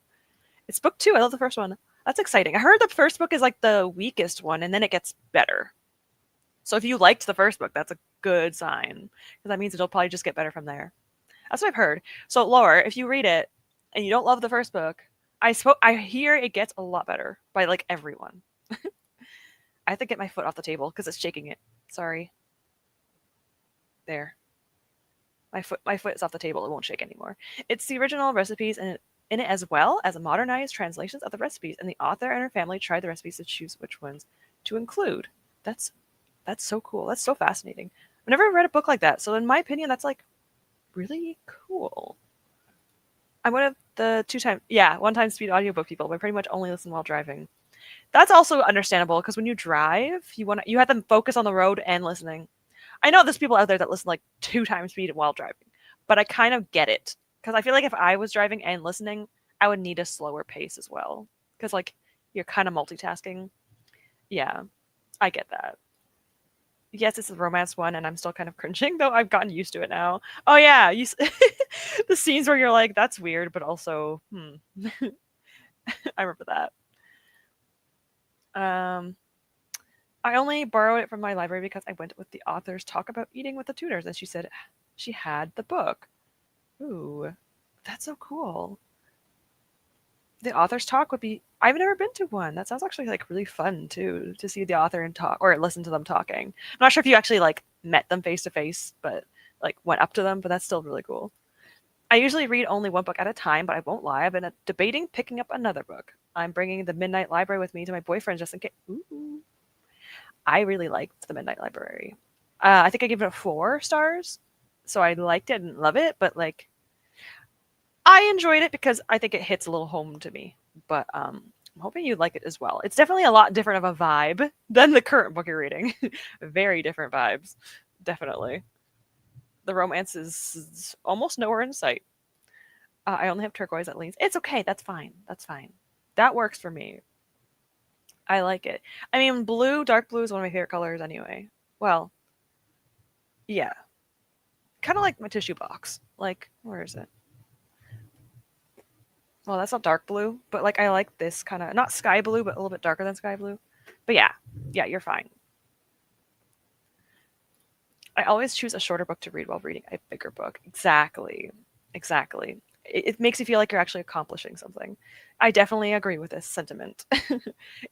It's book 2. I love the first one. That's exciting. I heard the first book is like the weakest one and then it gets better. So if you liked the first book, that's a good sign because that means it'll probably just get better from there. That's what I've heard. So Laura, if you read it and you don't love the first book, I hear it gets a lot better by like everyone. I have to get my foot off the table because it's shaking it. Sorry. There. My foot is off the table. It won't shake anymore. It's the original recipes in it as well as modernized translations of the recipes, and the author and her family tried the recipes to choose which ones to include. That's that's so cool. That's so fascinating. I've never read a book like that. So in my opinion, that's like really cool. I'm one of the one time speed audiobook people, but I pretty much only listen while driving. That's also understandable because when you drive, you have to focus on the road and listening. I know there's people out there that listen like 2 times speed while driving, but I kind of get it because I feel like if I was driving and listening, I would need a slower pace as well because like you're kind of multitasking. Yeah, I get that. Yes, it's a romance one, and I'm still kind of cringing though. I've gotten used to it now. Oh yeah, the scenes where you're like, that's weird, but also, I remember that. Um, I only borrowed it from my library because I went with the author's talk about eating with the tutors, and she said she had the book. Ooh, that's so cool. The author's talk would be. I've never been to one. That sounds actually like really fun too to see the author and talk or listen to them talking. I'm not sure if you actually like met them face to face, but like went up to them. But that's still really cool. I usually read only one book at a time, but I won't lie. I've been debating picking up another book. I'm bringing the Midnight Library with me to my boyfriend just in case. Ooh. I really liked the Midnight Library. I think I gave it a 4 stars. So I liked it and love it, but like I enjoyed it because I think it hits a little home to me. But I'm hoping you like it as well. It's definitely a lot different of a vibe than the current book you're reading. Very different vibes, definitely. The romance is almost nowhere in sight. I only have turquoise at least. It's okay. That's fine. That's fine. That works for me. I like it. I mean, blue, dark blue is one of my favorite colors anyway. Well, yeah, kind of like my tissue box. Like, where is it? Well, that's not dark blue, but like I like this kind of not sky blue, but a little bit darker than sky blue. But yeah, yeah, you're fine. I always choose a shorter book to read while reading a bigger book. Exactly, exactly. It makes you feel like you're actually accomplishing something. I definitely agree with this sentiment.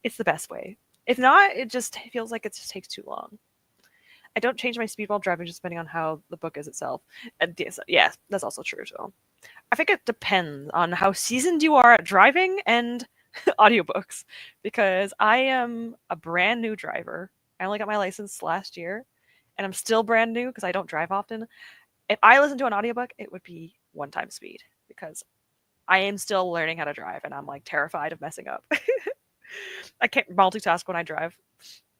It's the best way. If not, it just feels like it just takes too long. I don't change my speed while driving just depending on how the book is itself. And yes, yeah, that's also true too. I think it depends on how seasoned you are at driving and audiobooks because I am a brand new driver. I only got my license last year and I'm still brand new because I don't drive often. If I listen to an audiobook, it would be 1 time speed because I am still learning how to drive and I'm like terrified of messing up. I can't multitask when I drive.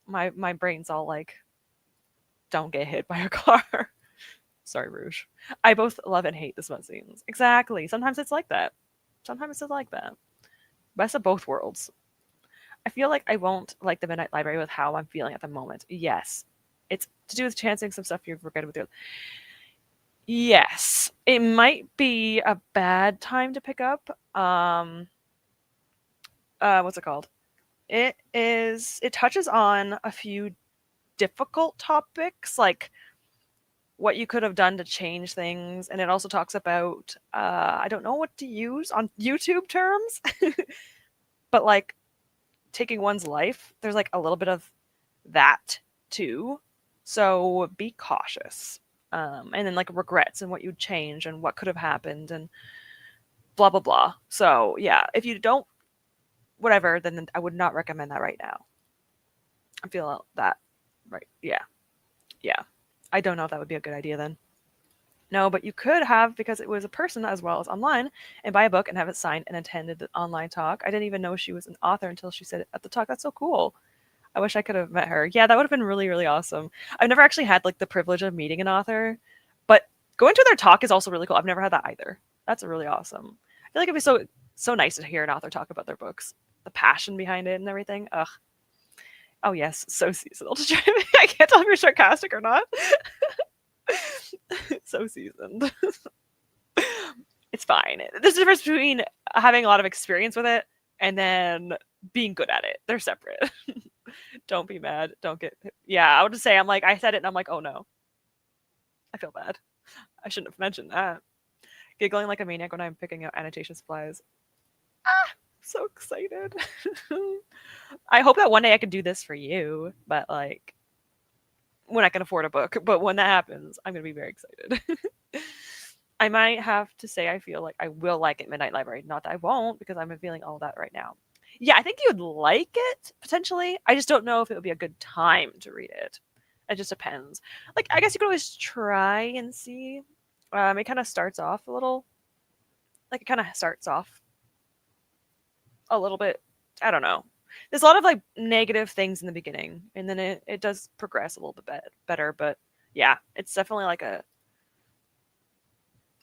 My brain's all like, don't get hit by a car. Sorry, Rouge. I both love and hate the smut scenes. Exactly. Sometimes it's like that. Sometimes it's like that. Best of both worlds. I feel like I won't like the Midnight Library with how I'm feeling at the moment. Yes. It's to do with chancing some stuff you've regretted with your. Yes. It might be a bad time to pick up. What's it called? It touches on a few difficult topics like what you could have done to change things, and it also talks about I don't know what to use on YouTube terms, but like taking one's life. There's like a little bit of that too. So be cautious. And then like regrets and what you'd change and what could have happened and blah blah blah. So yeah, if you don't whatever, then I would not recommend that right now. I feel that right. Yeah, yeah. I don't know if that would be a good idea then. No, but you could have because it was a person as well as online and buy a book and have it signed and attended the online talk. I didn't even know she was an author until she said it at the talk. That's so cool. I wish I could have met her. Yeah, that would have been really, really awesome. I've never actually had like the privilege of meeting an author, but going to their talk is also really cool. I've never had that either. That's really awesome. I feel like it'd be so nice to hear an author talk about their books, the passion behind it and everything. Ugh, Oh yes, so seasonal. I can't tell if you're sarcastic or not. So seasoned. It's fine. There's a difference between having a lot of experience with it and then being good at it. They're separate. Don't be mad. Don't get. Yeah, I would just say, I'm like, I said it and I'm like, oh no. I feel bad. I shouldn't have mentioned that. Giggling like a maniac when I'm picking out annotation supplies. Ah, so excited. I hope that one day I can do this for you, but like when I can afford a book. But when that happens, I'm gonna be very excited. I might have to say I feel like I will like it Midnight Library. Not that I won't, because I'm feeling all that right now. Yeah, I think you would like it potentially. I just don't know if it would be a good time to read it. It just depends. Like, I guess you could always try and see. It kind of starts off a little. Like, it kind of starts off a little bit. I don't know. There's a lot of like negative things in the beginning, and then it does progress a little bit better. But yeah, it's definitely like a.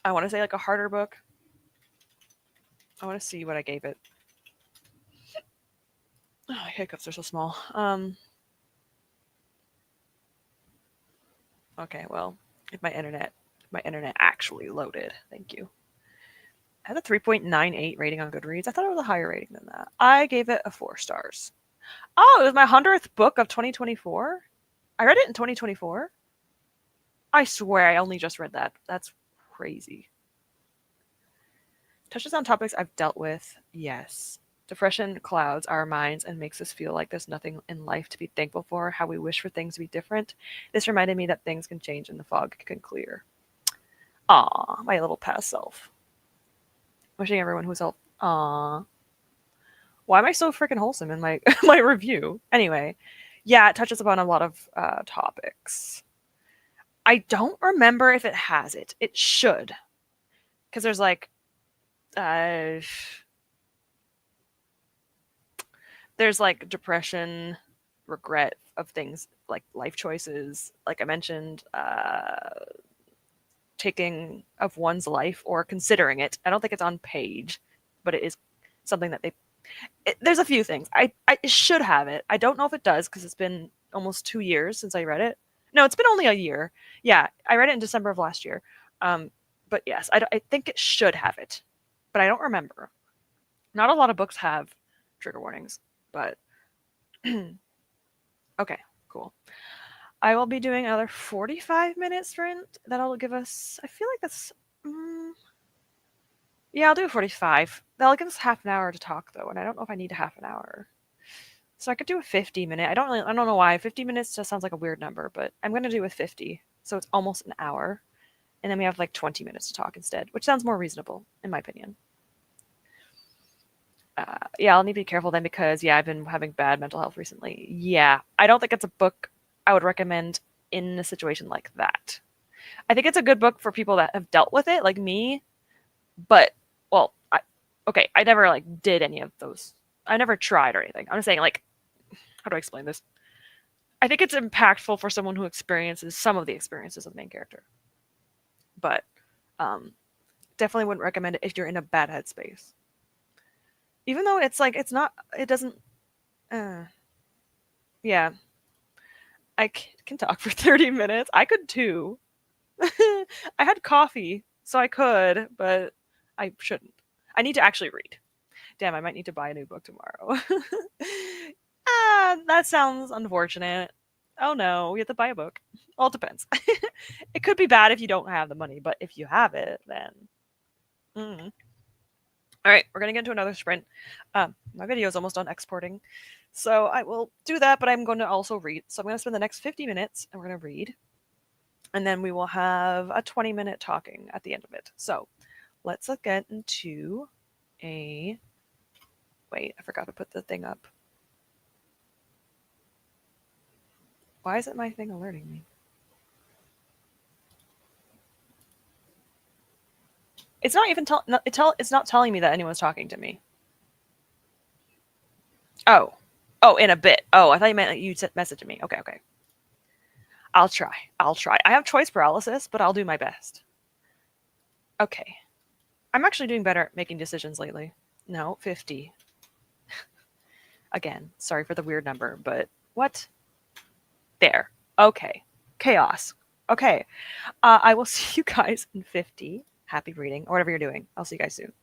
I want to say like a harder book. I want to see what I gave it. Oh, my hiccups are so small. Okay, well, if my internet actually loaded. Thank you. I had a 3.98 rating on Goodreads. I thought it was a higher rating than that. I gave it a 4 stars. Oh, it was my 100th book of 2024? I read it in 2024? I swear I only just read that. That's crazy. Touches on topics I've dealt with. Yes. Depression clouds our minds and makes us feel like there's nothing in life to be thankful for, how we wish for things to be different. This reminded me that things can change and the fog can clear. Aw, my little past self. Wishing everyone who's helped. Aw. Why am I so freaking wholesome in my my review? Anyway, yeah, it touches upon a lot of topics. I don't remember if it has it. It should, because there's like, uh, there's like depression, regret of things like life choices, like I mentioned, taking of one's life or considering it. I don't think it's on page, but it is something that there's a few things. I should have it. I don't know if it does because it's been almost 2 years since I read it. No, it's been only a year. Yeah, I read it in December of last year. But yes, I think it should have it, but I don't remember. Not a lot of books have trigger warnings, but okay, cool. I will be doing another 45-minute sprint. That'll give us, I feel like that's, yeah, I'll do 45. That'll give us half an hour to talk though, and I don't know if I need a half an hour. So I could do a 50-minute. I don't know why. 50 minutes just sounds like a weird number, but I'm gonna do with 50. So it's almost an hour. And then we have like 20 minutes to talk instead, which sounds more reasonable, in my opinion. Yeah, I'll need to be careful then because, yeah, I've been having bad mental health recently. Yeah, I don't think it's a book I would recommend in a situation like that. I think it's a good book for people that have dealt with it, like me. But, well, okay, I never like did any of those. I never tried or anything. I'm just saying, like, how do I explain this? I think it's impactful for someone who experiences some of the experiences of the main character. But definitely wouldn't recommend it if you're in a bad headspace. Even though it's like, it's not, it doesn't, yeah. I can talk for 30 minutes. I could too. I had coffee, so I could, but I shouldn't. I need to actually read. Damn, I might need to buy a new book tomorrow. That sounds unfortunate. Oh no, we have to buy a book. Well, it depends. It could be bad if you don't have the money, but if you have it, then. All right, we're going to get into another sprint. My video is almost done exporting, so I will do that, but I'm going to also read. So I'm going to spend the next 50 minutes, and we're going to read. And then we will have a 20-minute talking at the end of it. So let's get into a... Wait, I forgot to put the thing up. Why isn't my thing alerting me? It's not even it's not telling me that anyone's talking to me. Oh, in a bit. Oh, I thought you meant like you messaged me. Okay. I'll try. I have choice paralysis, but I'll do my best. Okay. I'm actually doing better at making decisions lately. No, 50. Again, sorry for the weird number, but What? There. Okay. Chaos. Okay. I will see you guys in 50. Happy reading, or whatever you're doing. I'll see you guys soon.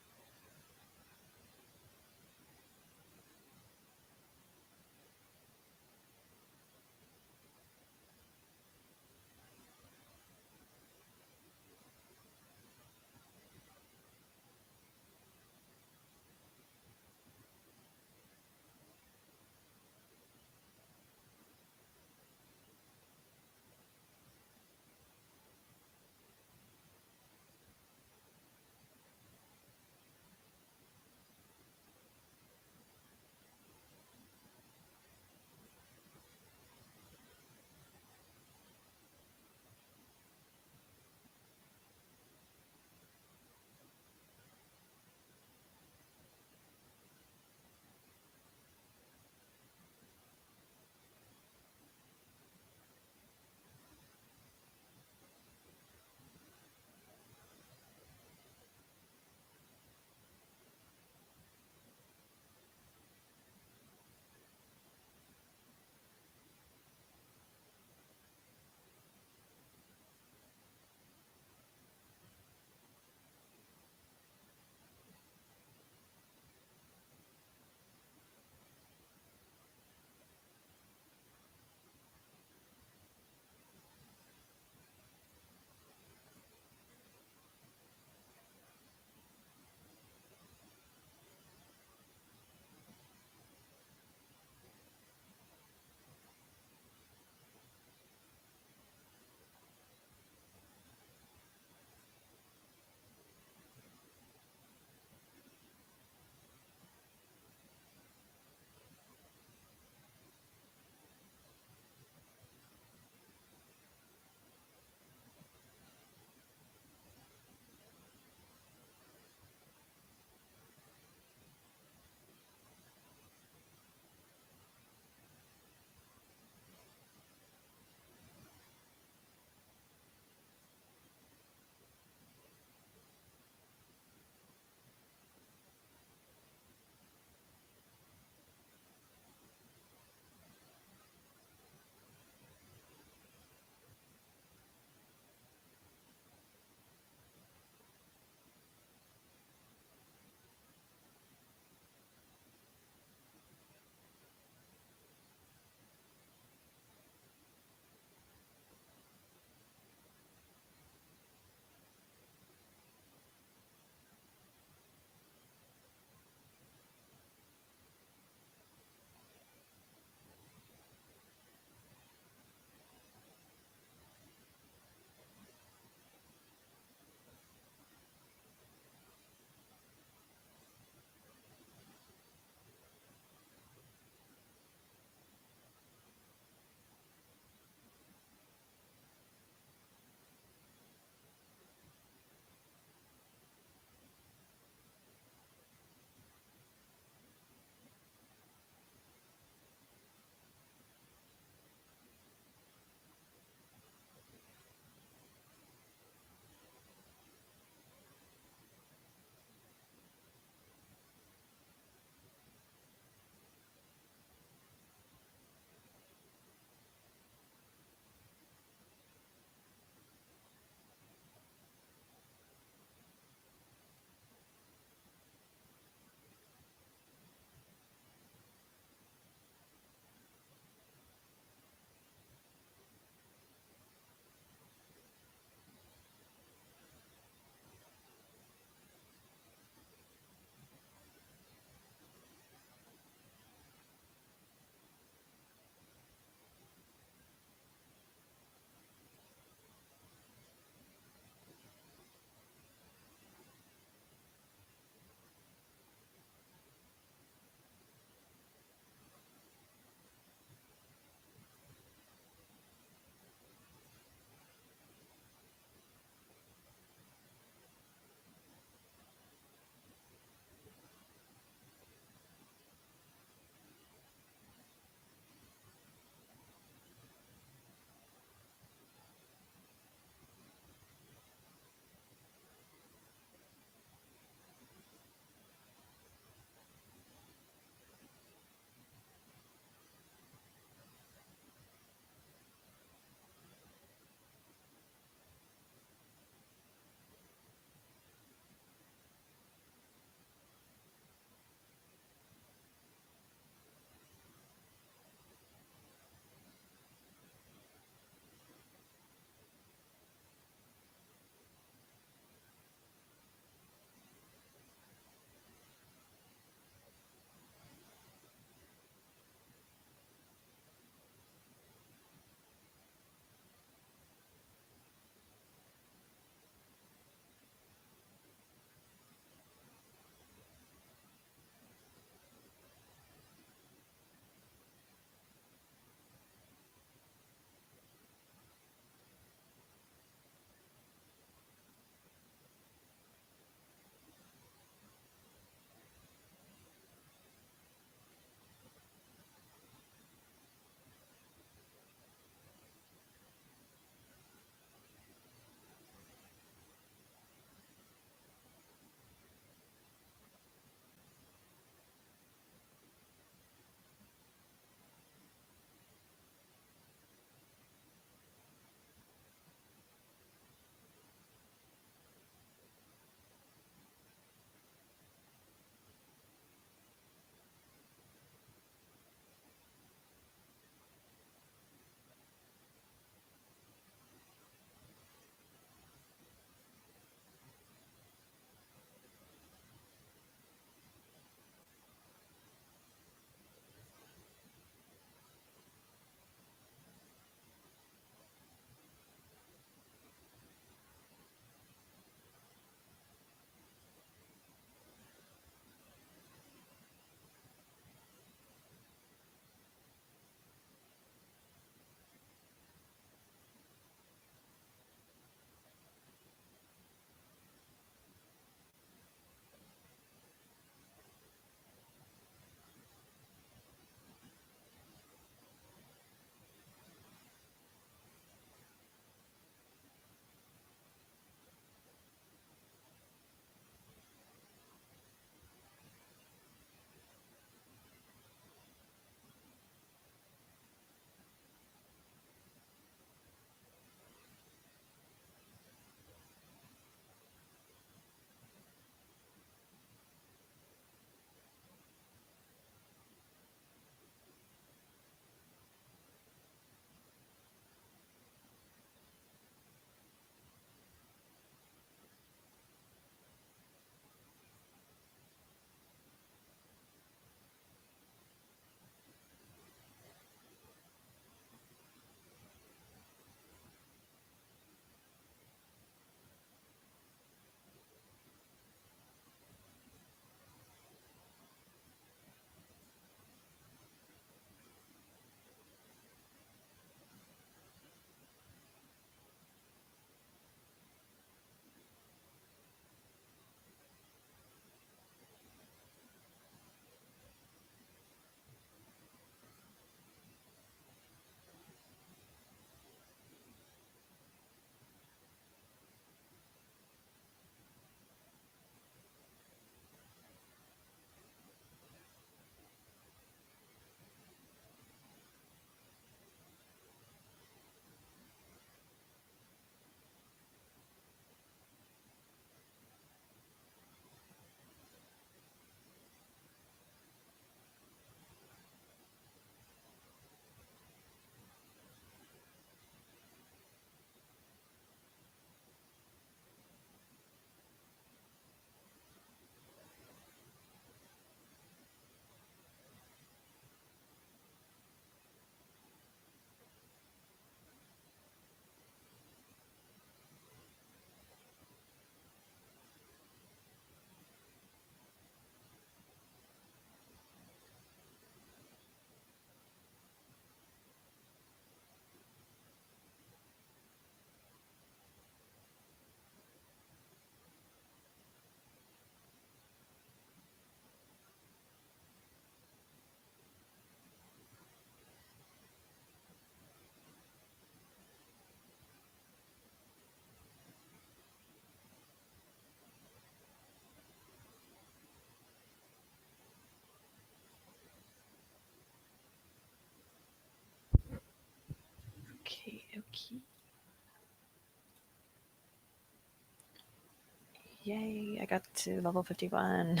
Yay, I got to level 51.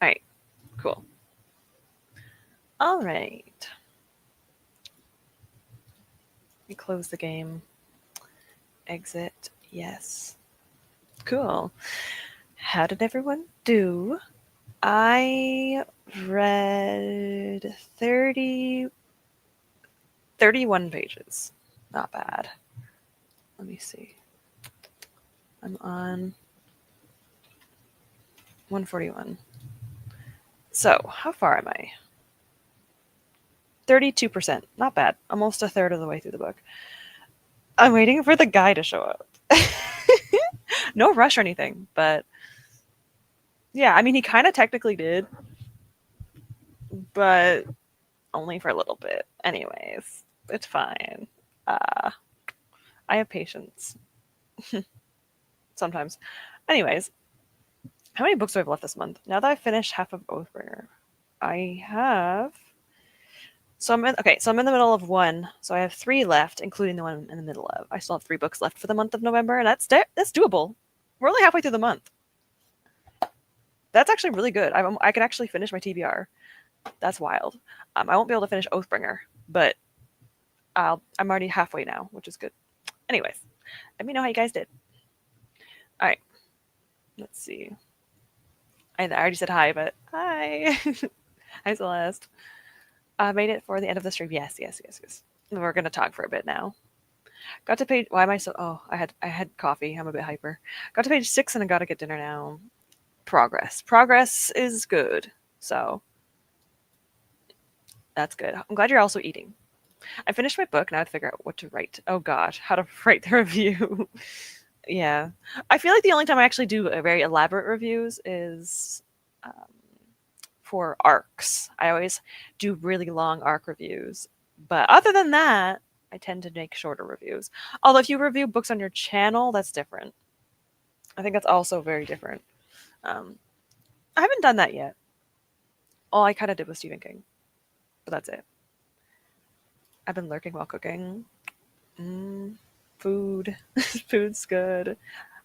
Alright, cool. Alright. We close the game. Exit, yes. Cool. How did everyone do? I read 31 pages. Not bad. Let me see. I'm on 141. So, how far am I? 32%. Not bad. Almost a third of the way through the book. I'm waiting for the guy to show up. No rush or anything, but yeah, I mean, he kind of technically did, but only for a little bit. Anyways, it's fine. I have patience. Sometimes. Anyways, how many books do I have left this month? Now that I've finished half of Oathbringer, I have. So I'm in the middle of one. So I have 3 left, including the one in the middle of. I still have 3 books left for the month of November, and that's doable. We're only halfway through the month. That's actually really good. I can actually finish my TBR. That's wild. I won't be able to finish Oathbringer, but I'm already halfway now, which is good. Anyways, let me know how you guys did. All right. Let's see. I already said hi, but hi. Hi, Celeste. I made it for the end of the stream. Yes. We're going to talk for a bit now. Got to page. Why am I so? Oh, I had coffee. I'm a bit hyper. Got to page 6 and I got to get dinner now. Progress is good. So that's good. I'm glad you're also eating. I finished my book. Now I have to figure out what to write. Oh gosh, how to write the review. Yeah. I feel like the only time I actually do very elaborate reviews is for arcs. I always do really long arc reviews. But other than that, I tend to make shorter reviews. Although if you review books on your channel, that's different. I think that's also very different. I haven't done that yet. All I kind of did was Stephen King. But that's it. I've been lurking while cooking. Food. Food's good.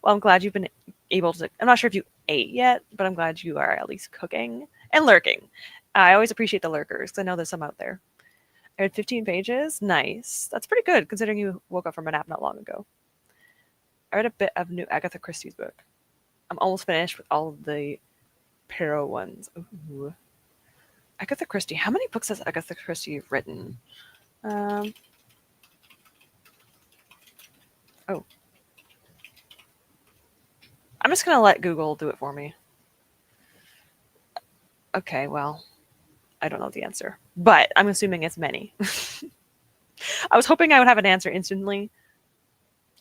Well, I'm glad you've been able to. I'm not sure if you ate yet, but I'm glad you are at least cooking and lurking. I always appreciate the lurkers because I know there's some out there. I read 15 pages. Nice. That's pretty good considering you woke up from a nap not long ago. I read a bit of new Agatha Christie's book. I'm almost finished with all of the Perot ones. Ooh. Agatha Christie. How many books has Agatha Christie written? Oh. I'm just going to let Google do it for me. Okay, well, I don't know the answer, but I'm assuming it's many. I was hoping I would have an answer instantly.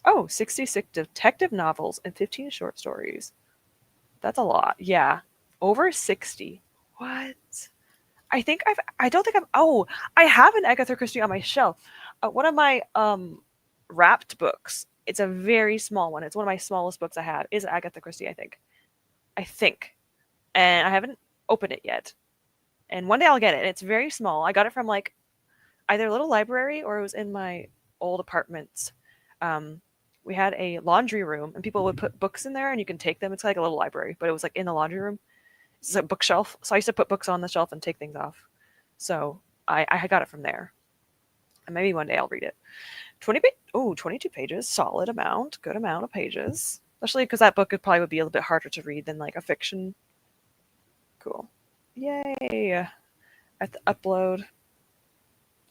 Oh, 66 detective novels and 15 short stories. That's a lot. Yeah. Over 60. What? I have an Agatha Christie on my shelf. One of my wrapped books. It's a very small one. It's one of my smallest books I have. Is Agatha Christie, I think. And I haven't opened it yet. And one day I'll get it. It's very small. I got it from like either a little library or it was in my old apartments. We had a laundry room and people would put books in there and you can take them. It's like a little library, but it was like in the laundry room. It's a bookshelf. So I used to put books on the shelf and take things off. So I got it from there. And maybe one day I'll read it. 22 pages. Solid amount. Good amount of pages. Especially because that book would probably be a little bit harder to read than like a fiction. Cool. Yay. I have to upload.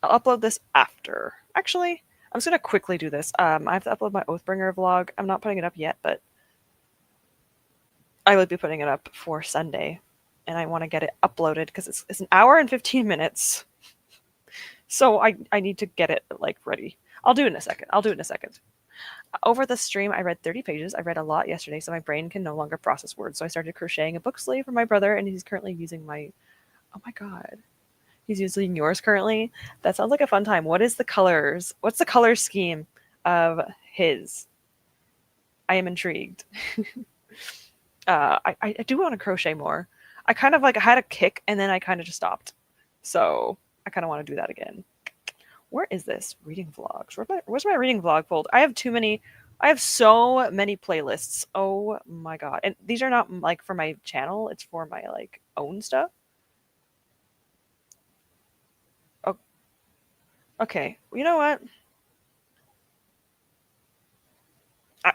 I'll upload this after. Actually, I'm just going to quickly do this. I have to upload my Oathbringer vlog. I'm not putting it up yet, but I would be putting it up for Sunday. And I want to get it uploaded because it's an hour and 15 minutes. So I need to get it like ready. I'll do it in a second. Over the stream, I read 30 pages. I read a lot yesterday, so my brain can no longer process words. So I started crocheting a book sleeve for my brother, and he's currently using my... Oh my god. He's using yours currently? That sounds like a fun time. What's the color scheme of his? I am intrigued. I do want to crochet more. I had a kick, and then I kind of just stopped. So I kind of want to do that again. Where is this? Reading vlogs. Where's my reading vlog folder? I have too many. I have so many playlists. Oh my god. And these are not like for my channel, it's for my like own stuff. Oh, okay. You know what? I,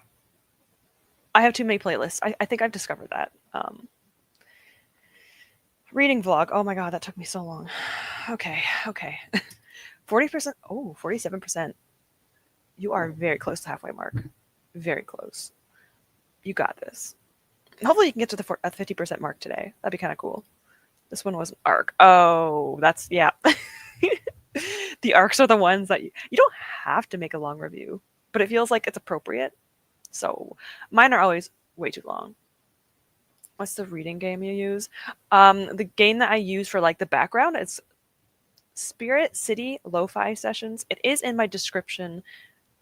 I have too many playlists. I think I've discovered that. Reading vlog. Oh my god, that took me so long. Okay, okay. 40%. Oh, 47%. You are very close to halfway mark. Very close. You got this. Hopefully you can get to the 50% mark today. That'd be kind of cool. This one was an arc. Oh, that's, yeah. The arcs are the ones that you don't have to make a long review, but it feels like it's appropriate. So mine are always way too long. What's the reading game you use? The game that I use for like the background is City Lofi Sessions. It is in my description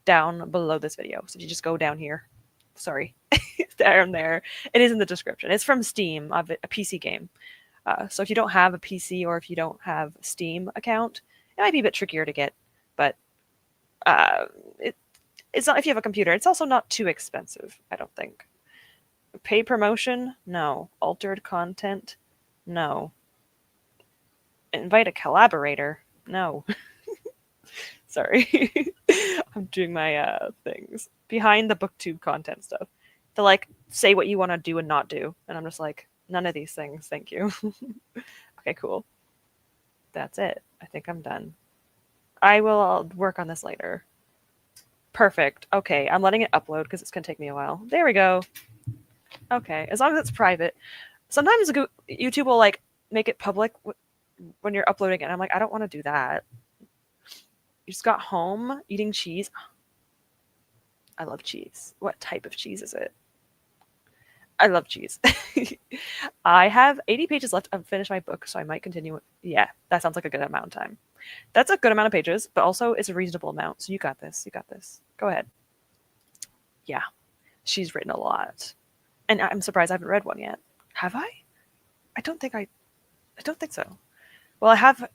down below this video. So if you just go down here, sorry, down there, it is in the description. It's from Steam, a PC game. So if you don't have a PC or if you don't have a Steam account, it might be a bit trickier to get, but uh, it's not if you have a computer. It's also not too expensive, I don't think. Paid promotion? No. Altered content? No. Invite a collaborator? No. Sorry. I'm doing my things. Behind the booktube content stuff. To like say what you want to do and not do. And I'm just like, none of these things, thank you. Okay, cool. That's it. I think I'm done. I will work on this later. Perfect. Okay, I'm letting it upload because it's going to take me a while. There we go. Okay, as long as it's private. Sometimes YouTube will like make it public when you're uploading it. And I'm like, I don't want to do that. You just got home eating cheese. I love cheese. What type of cheese is it? I love cheese. I have 80 pages left. I've finished my book, so I might continue. Yeah, that sounds like a good amount of time. That's a good amount of pages, but also it's a reasonable amount. So you got this. You got this. Go ahead. Yeah, she's written a lot. And I'm surprised I haven't read one yet. Have I? I don't think so. Well, I have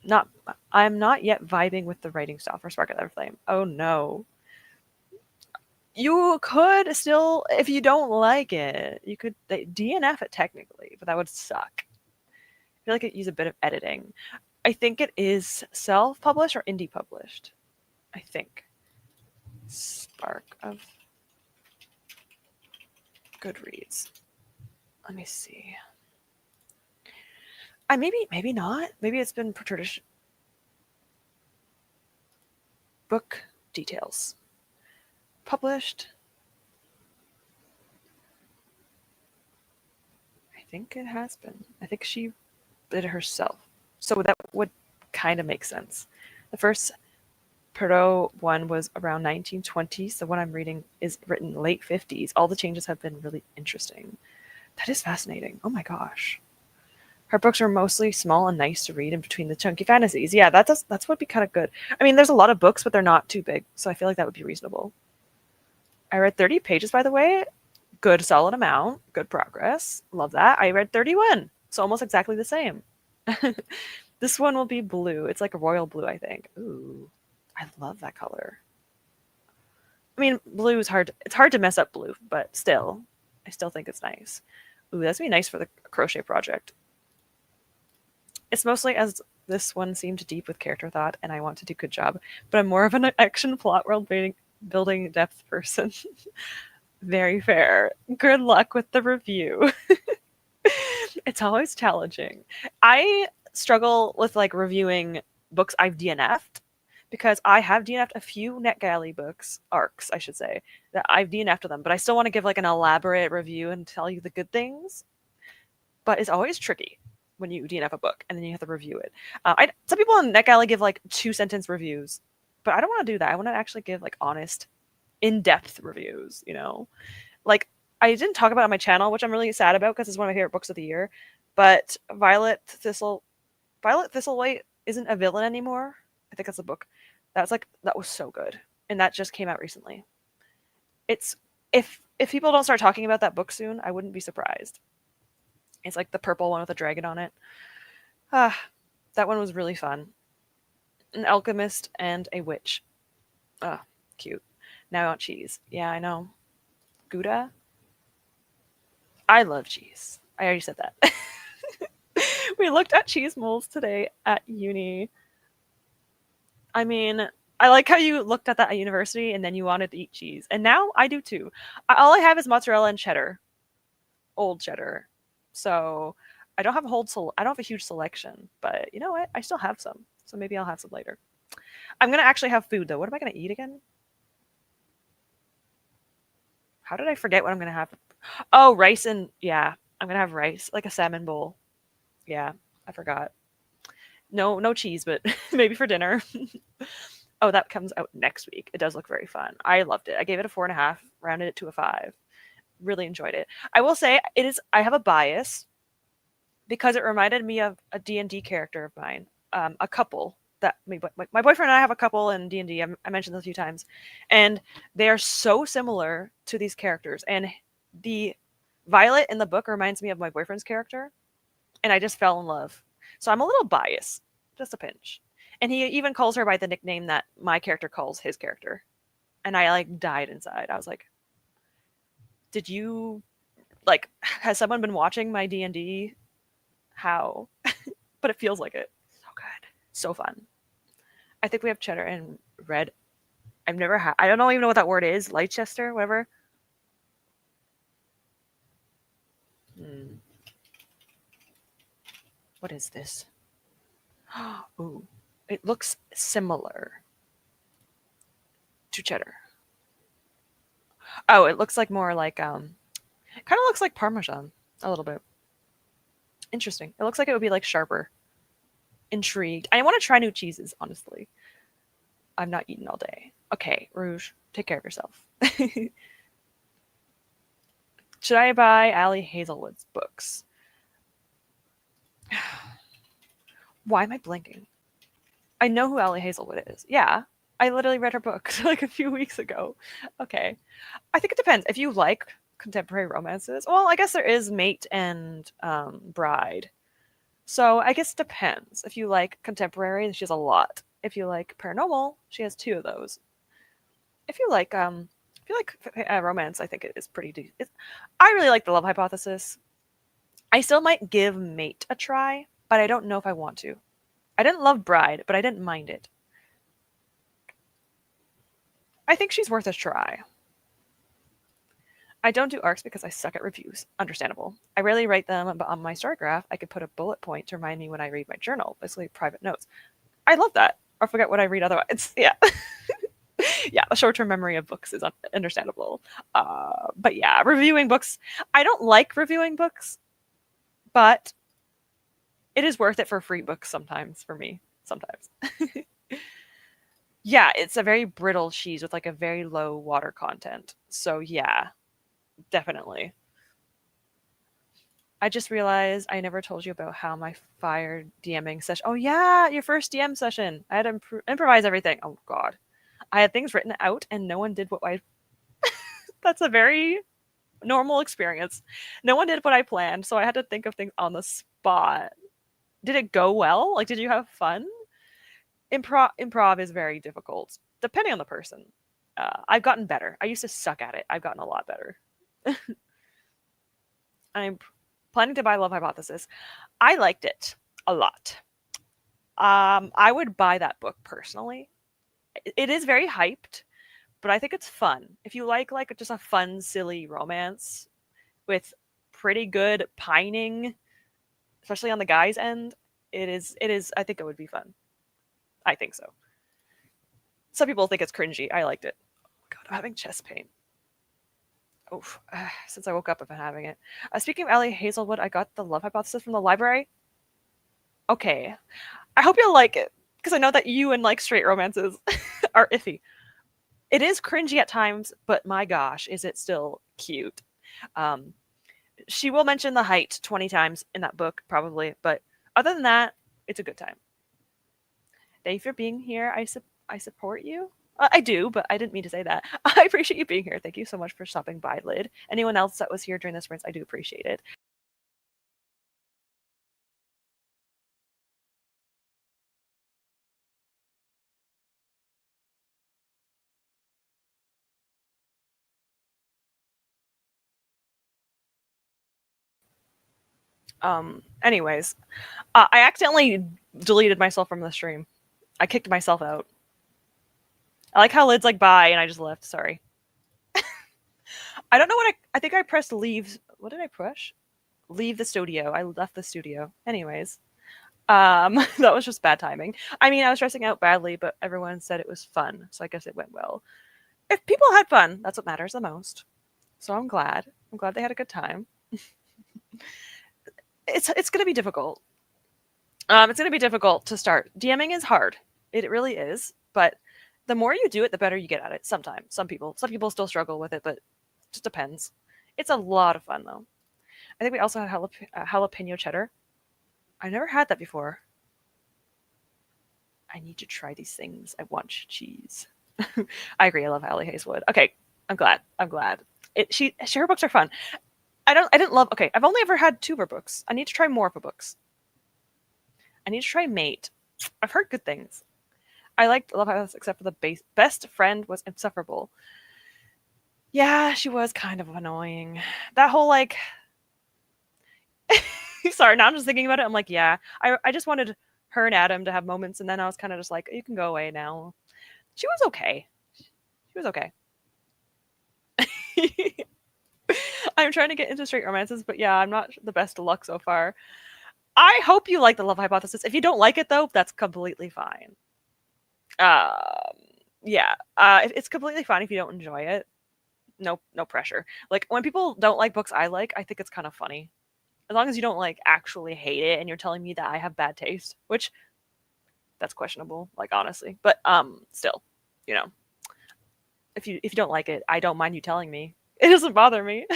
not. I'm not yet vibing with the writing style for Spark Another Flame. Oh no. You could still, if you don't like it, you could DNF it technically, but that would suck. I feel like it use a bit of editing. I think it is self-published or indie published. I think. Spark of Goodreads. Let me see. Maybe not. Maybe it's been tradition. Book details. Published. I think it has been. I think she did it herself. So that would kind of make sense. The first Proto one was around 1920. So what I'm reading is written late 50s. All the changes have been really interesting. That is fascinating. Oh my gosh. Her books are mostly small and nice to read in between the chunky fantasies. Yeah, that's what would be kind of good. I mean, there's a lot of books, but they're not too big. So I feel like that would be reasonable. I read 30 pages, by the way. Good, solid amount. Good progress. Love that. I read 31. So almost exactly the same. This one will be blue. It's like a royal blue, I think. Ooh, I love that color. I mean, blue is hard. It's hard to mess up blue, but still, I still think it's nice. Ooh, that's gonna be nice for the crochet project. It's mostly as this one seemed deep with character thought, and I want to do good job, but I'm more of an action plot world building depth person. Very fair. Good luck with the review. It's always challenging. I struggle with like reviewing books I've DNF'd because I have DNF'd a few NetGalley books, arcs, I should say, that I've DNF'd them, but I still want to give like an elaborate review and tell you the good things. But it's always tricky when you DNF a book and then you have to review it. Some people on NetGalley give like 2-sentence reviews, but I don't want to do that. I want to actually give like honest, in-depth reviews, you know? Like, I didn't talk about it on my channel, which I'm really sad about because it's one of my favorite books of the year, but Violet Thistlewhite isn't a villain anymore. I think that's a book. That was so good. And that just came out recently. It's if people don't start talking about that book soon, I wouldn't be surprised. It's like the purple one with a dragon on it. That one was really fun. An alchemist and a witch. Ugh, cute. Now I want cheese. Yeah, I know. Gouda? I love cheese. I already said that. We looked at cheese molds today at uni. I mean, I like how you looked at that at university and then you wanted to eat cheese. And now I do too. All I have is mozzarella and cheddar, old cheddar. So I don't have a huge selection, but you know what? I still have some. So maybe I'll have some later. I'm gonna actually have food though. What am I gonna eat again? How did I forget what I'm gonna have? Oh, rice and yeah, I'm gonna have rice, like a salmon bowl. Yeah, I forgot. No, no cheese, but maybe for dinner. Oh, that comes out next week. It does look very fun. I loved it. I gave it a 4.5, rounded it to a 5. Really enjoyed it. I will say it is. I have a bias because it reminded me of a D&D character of mine, a couple that my boyfriend and I have a couple in D&D. I mentioned this a few times, and they are so similar to these characters. And the Violet in the book reminds me of my boyfriend's character, and I just fell in love. So I'm a little biased, just a pinch. And he even calls her by the nickname that my character calls his character, and I like died inside. I was like, "Did you like? Has someone been watching my D&D? How?" But it feels like it. So good, so fun. I think we have cheddar and red. I've never had. I don't even know what that word is. Leicester, whatever. Hmm. What is this? Ooh, it looks similar to cheddar. Oh, it looks like more like kind of looks like Parmesan a little bit. Interesting. It looks like it would be like sharper. Intrigued. I want to try new cheeses, honestly. I'm not eating all day. Okay, Rouge, take care of yourself. Should I buy Allie Hazelwood's books? Why am I blinking? I know who Allie Hazelwood is. Yeah. I literally read her book like a few weeks ago. Okay. I think it depends. If you like contemporary romances, well, I guess there is Mate and Bride. So I guess it depends. If you like contemporary, she has a lot. If you like paranormal, she has 2 of those. If you like romance, I think it is pretty I really like The Love Hypothesis. I still might give Mate a try, but I don't know if I want to. I didn't love Bride, but I didn't mind it. I think she's worth a try. I don't do arcs because I suck at reviews. Understandable. I rarely write them, but on my story graph, I could put a bullet point to remind me when I read my journal, basically private notes. I love that. Or forget what I read otherwise. Yeah. Yeah, the short term memory of books is understandable. But yeah, reviewing books. I don't like reviewing books, but it is worth it for free books sometimes for me. Sometimes. Yeah, it's a very brittle cheese with like a very low water content. So yeah, definitely. I just realized I never told you about how my fire DMing session. Oh yeah, your first DM session. I had to improvise everything. Oh god, I had things written out and no one did what I. That's a very normal experience. No one did what I planned, so I had to think of things on the spot. Did it go well? Like, did you have fun? Improv is very difficult, depending on the person. I've gotten better. I used to suck at it. I've gotten a lot better. I'm planning to buy Love Hypothesis. I liked it a lot. I would buy that book personally. It is very hyped, but I think it's fun. If you like just a fun, silly romance with pretty good pining, especially on the guy's end, it is I think it would be fun. I think so. Some people think it's cringy. I liked it. Oh god, I'm having chest pain. Oof. Since I woke up, I've been having it. Speaking of Allie Hazelwood, I got The Love Hypothesis from the library. Okay. I hope you'll like it, because I know that you and like straight romances are iffy. It is cringy at times, but my gosh, is it still cute. Um, she will mention the height 20 times in that book, probably, but other than that, it's a good time. Thank you for being here. I support you. I do, but I didn't mean to say that. I appreciate you being here. Thank you so much for stopping by, Lid. Anyone else that was here during this rinse, I do appreciate it. Anyways, I accidentally deleted myself from the stream. I kicked myself out. I like how Lid's like, bye, and I just left. Sorry. I don't know what I think I pressed leave. What did I push? Leave the studio. I left the studio. Anyways, that was just bad timing. I mean, I was stressing out badly, but everyone said it was fun, so I guess it went well. If people had fun, that's what matters the most. So I'm glad. I'm glad they had a good time. It's gonna be difficult. It's gonna be difficult to start. DMing is hard. It really is. But the more you do it, the better you get at it. Sometimes, some people still struggle with it, but it just depends. It's a lot of fun though. I think we also had jalapeno cheddar. I never had that before. I need to try these things. I want cheese. I agree. I love Allie Hazelwood. Okay, I'm glad. I'm glad. Her books are fun. I didn't love. Okay, I've only ever had two of her books. I need to try more of her books. I need to try Mate. I've heard good things. I liked Love House except for the best friend was insufferable. Yeah, she was kind of annoying. That whole like. Sorry, now I'm just thinking about it. I'm like, yeah, I just wanted her and Adam to have moments, and then I was kind of just like, you can go away now. She was okay. She was okay. I'm trying to get into straight romances, but yeah, I'm not the best of luck so far. I hope you like the Love Hypothesis. If you don't like it though, that's completely fine. Yeah, it's completely fine if you don't enjoy it. No pressure. Like when people don't like books I like, I think it's kind of funny. As long as you don't like actually hate it and you're telling me that I have bad taste, which that's questionable, like honestly. But still, you know, if you don't like it, I don't mind you telling me. It doesn't bother me.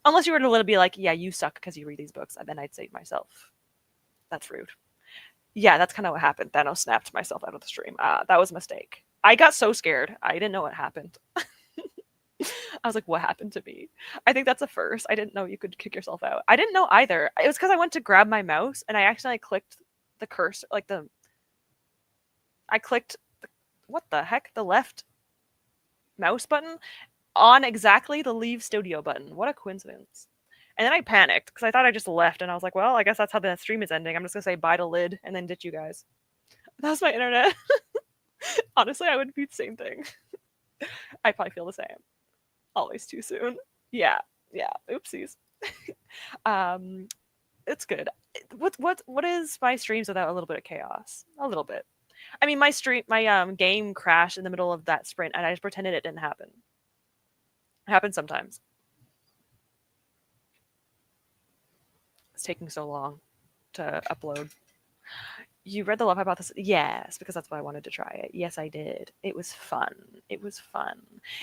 Unless you were to be like, yeah, you suck because you read these books, and then I'd say to myself, that's rude. Yeah, that's kind of what happened. Thanos snapped myself out of the stream. That was a mistake. I got so scared. I didn't know what happened. I was like, what happened to me? I think that's a first. I didn't know you could kick yourself out. I didn't know either. It was because I went to grab my mouse and I accidentally clicked the cursor, I clicked, what the heck? The left mouse button on exactly the leave studio button. What a coincidence. And then I panicked because I thought I just left and I was like, well, I guess that's how the stream is ending. I'm just going to say bye to Lid and then ditch you guys. That was my internet. Honestly, I would do the same thing. I probably feel the same. Always too soon. Yeah. Oopsies. um, it's good. What is my streams without a little bit of chaos? A little bit. I mean, my game crashed in the middle of that sprint, and I just pretended it didn't happen. It happens sometimes. It's taking so long to upload. You read the Love Hypothesis? Yes, because that's why I wanted to try it. Yes, I did. It was fun. It was fun.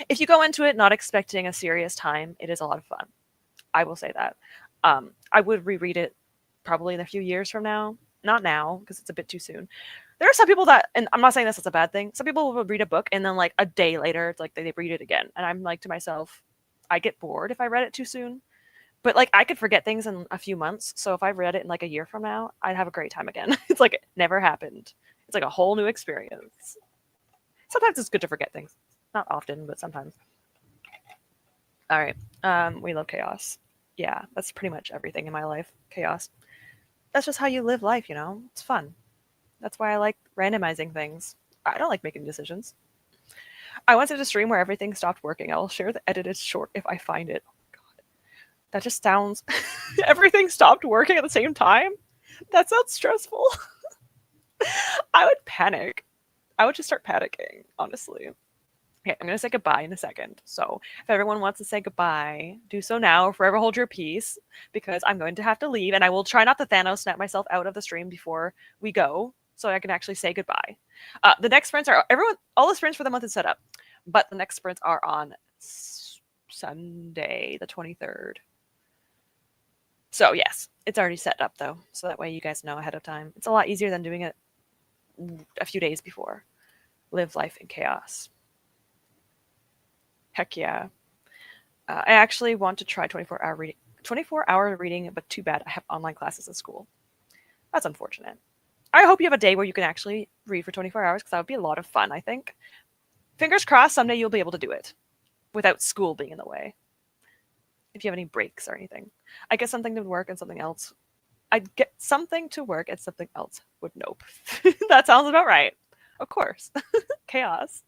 If you go into it not expecting a serious time, it is a lot of fun. I will say that. I would reread it probably in a few years from now. Not now, because it's a bit too soon. There are some people that, and I'm not saying this is a bad thing, some people will read a book and then like a day later, it's like they read it again. And I'm like to myself, I get bored if I read it too soon. But like I could forget things in a few months. So if I read it in like a year from now, I'd have a great time again. It's like it never happened. It's like a whole new experience. Sometimes it's good to forget things. Not often, but sometimes. All right. We love chaos. Yeah, that's pretty much everything in my life. Chaos. That's just how you live life, you know? It's fun. That's why I like randomizing things. I don't like making decisions. I once did a stream where everything stopped working. I'll share the edited short if I find it. That just sounds. Everything stopped working at the same time? That sounds stressful. I would panic. I would just start panicking, honestly. Okay, I'm going to say goodbye in a second. So if everyone wants to say goodbye, do so now or forever hold your peace because I'm going to have to leave and I will try not to Thanos snap myself out of the stream before we go so I can actually say goodbye. The next sprints are all the sprints for the month is set up, but the next sprints are on Sunday, the 23rd. So yes, it's already set up though, so that way you guys know ahead of time. It's a lot easier than doing it a few days before. Live life in chaos. Heck yeah. I actually want to try 24-hour reading, but too bad I have online classes at school. That's unfortunate. I hope you have a day where you can actually read for 24 hours because that would be a lot of fun, I think. Fingers crossed someday you'll be able to do it without school being in the way. if you have any breaks or anything. I get something to work and something else. I'd get something to work and something else would nope. That sounds about right. Of course. Chaos.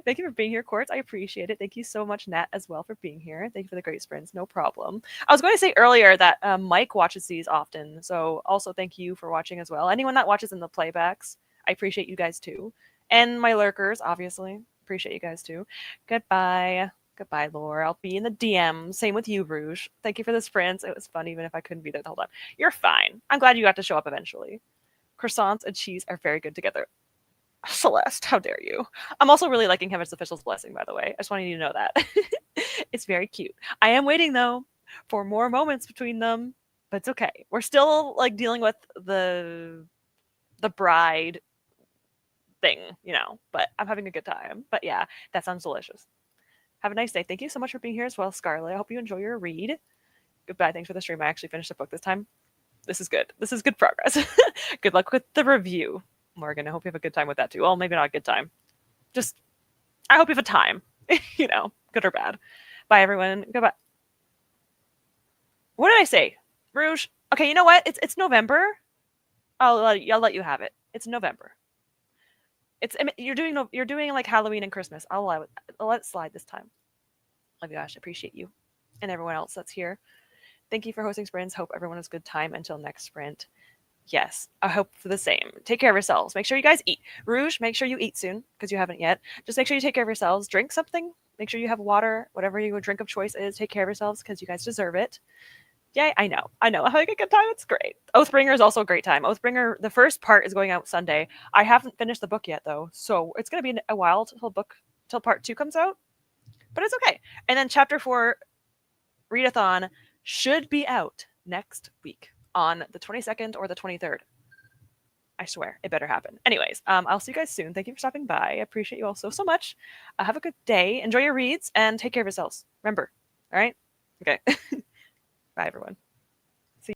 Thank you for being here, Quartz. I appreciate it. Thank you so much, Nat, as well, for being here. Thank you for the great sprints. No problem. I was going to say earlier that Mike watches these often, so also thank you for watching as well. Anyone that watches in the playbacks, I appreciate you guys too. And my lurkers, obviously. Appreciate you guys too. Goodbye. Goodbye, Laura. I'll be in the DM. Same with you, Rouge. Thank you for the sprints. It was fun even if I couldn't be there the whole time. You're fine. I'm glad you got to show up eventually. Croissants and cheese are very good together. Celeste, how dare you? I'm also really liking Heaven's Official's Blessing, by the way. I just wanted you to know that. It's very cute. I am waiting, though, for more moments between them, but it's okay. We're still, like, dealing with the bride thing, you know, but I'm having a good time. But yeah, that sounds delicious. Have a nice day. Thank you so much for being here as well, Scarlett. I hope you enjoy your read. Goodbye. Thanks for the stream. I actually finished the book this time. This is good. This is good progress. Good luck with the review, Morgan. I hope you have a good time with that too. Well, maybe not a good time. Just, I hope you have a time. You know, good or bad. Bye, everyone. Goodbye. What did I say? Rouge? Okay, you know what? It's November. I'll let you have it. It's November. You're doing like Halloween and Christmas. I'll let it slide this time. Love you, Ash. Appreciate you and everyone else that's here. Thank you for hosting sprints. Hope everyone has a good time until next sprint. Yes, I hope for the same. Take care of yourselves. Make sure you guys eat. Rouge, make sure you eat soon because you haven't yet. Just make sure you take care of yourselves. Drink something. Make sure you have water, whatever your drink of choice is. Take care of yourselves because you guys deserve it. Yeah, I know. I'm having a good time. It's great. Oathbringer is also a great time. Oathbringer, the first part is going out Sunday. I haven't finished the book yet, though, so it's going to be a while till part 2 comes out. But it's okay. And then chapter 4, readathon, should be out next week on the 22nd or the 23rd. I swear, it better happen. Anyways, I'll see you guys soon. Thank you for stopping by. I appreciate you all so much. Have a good day. Enjoy your reads and take care of yourselves. Remember, all right? Okay. Bye, everyone.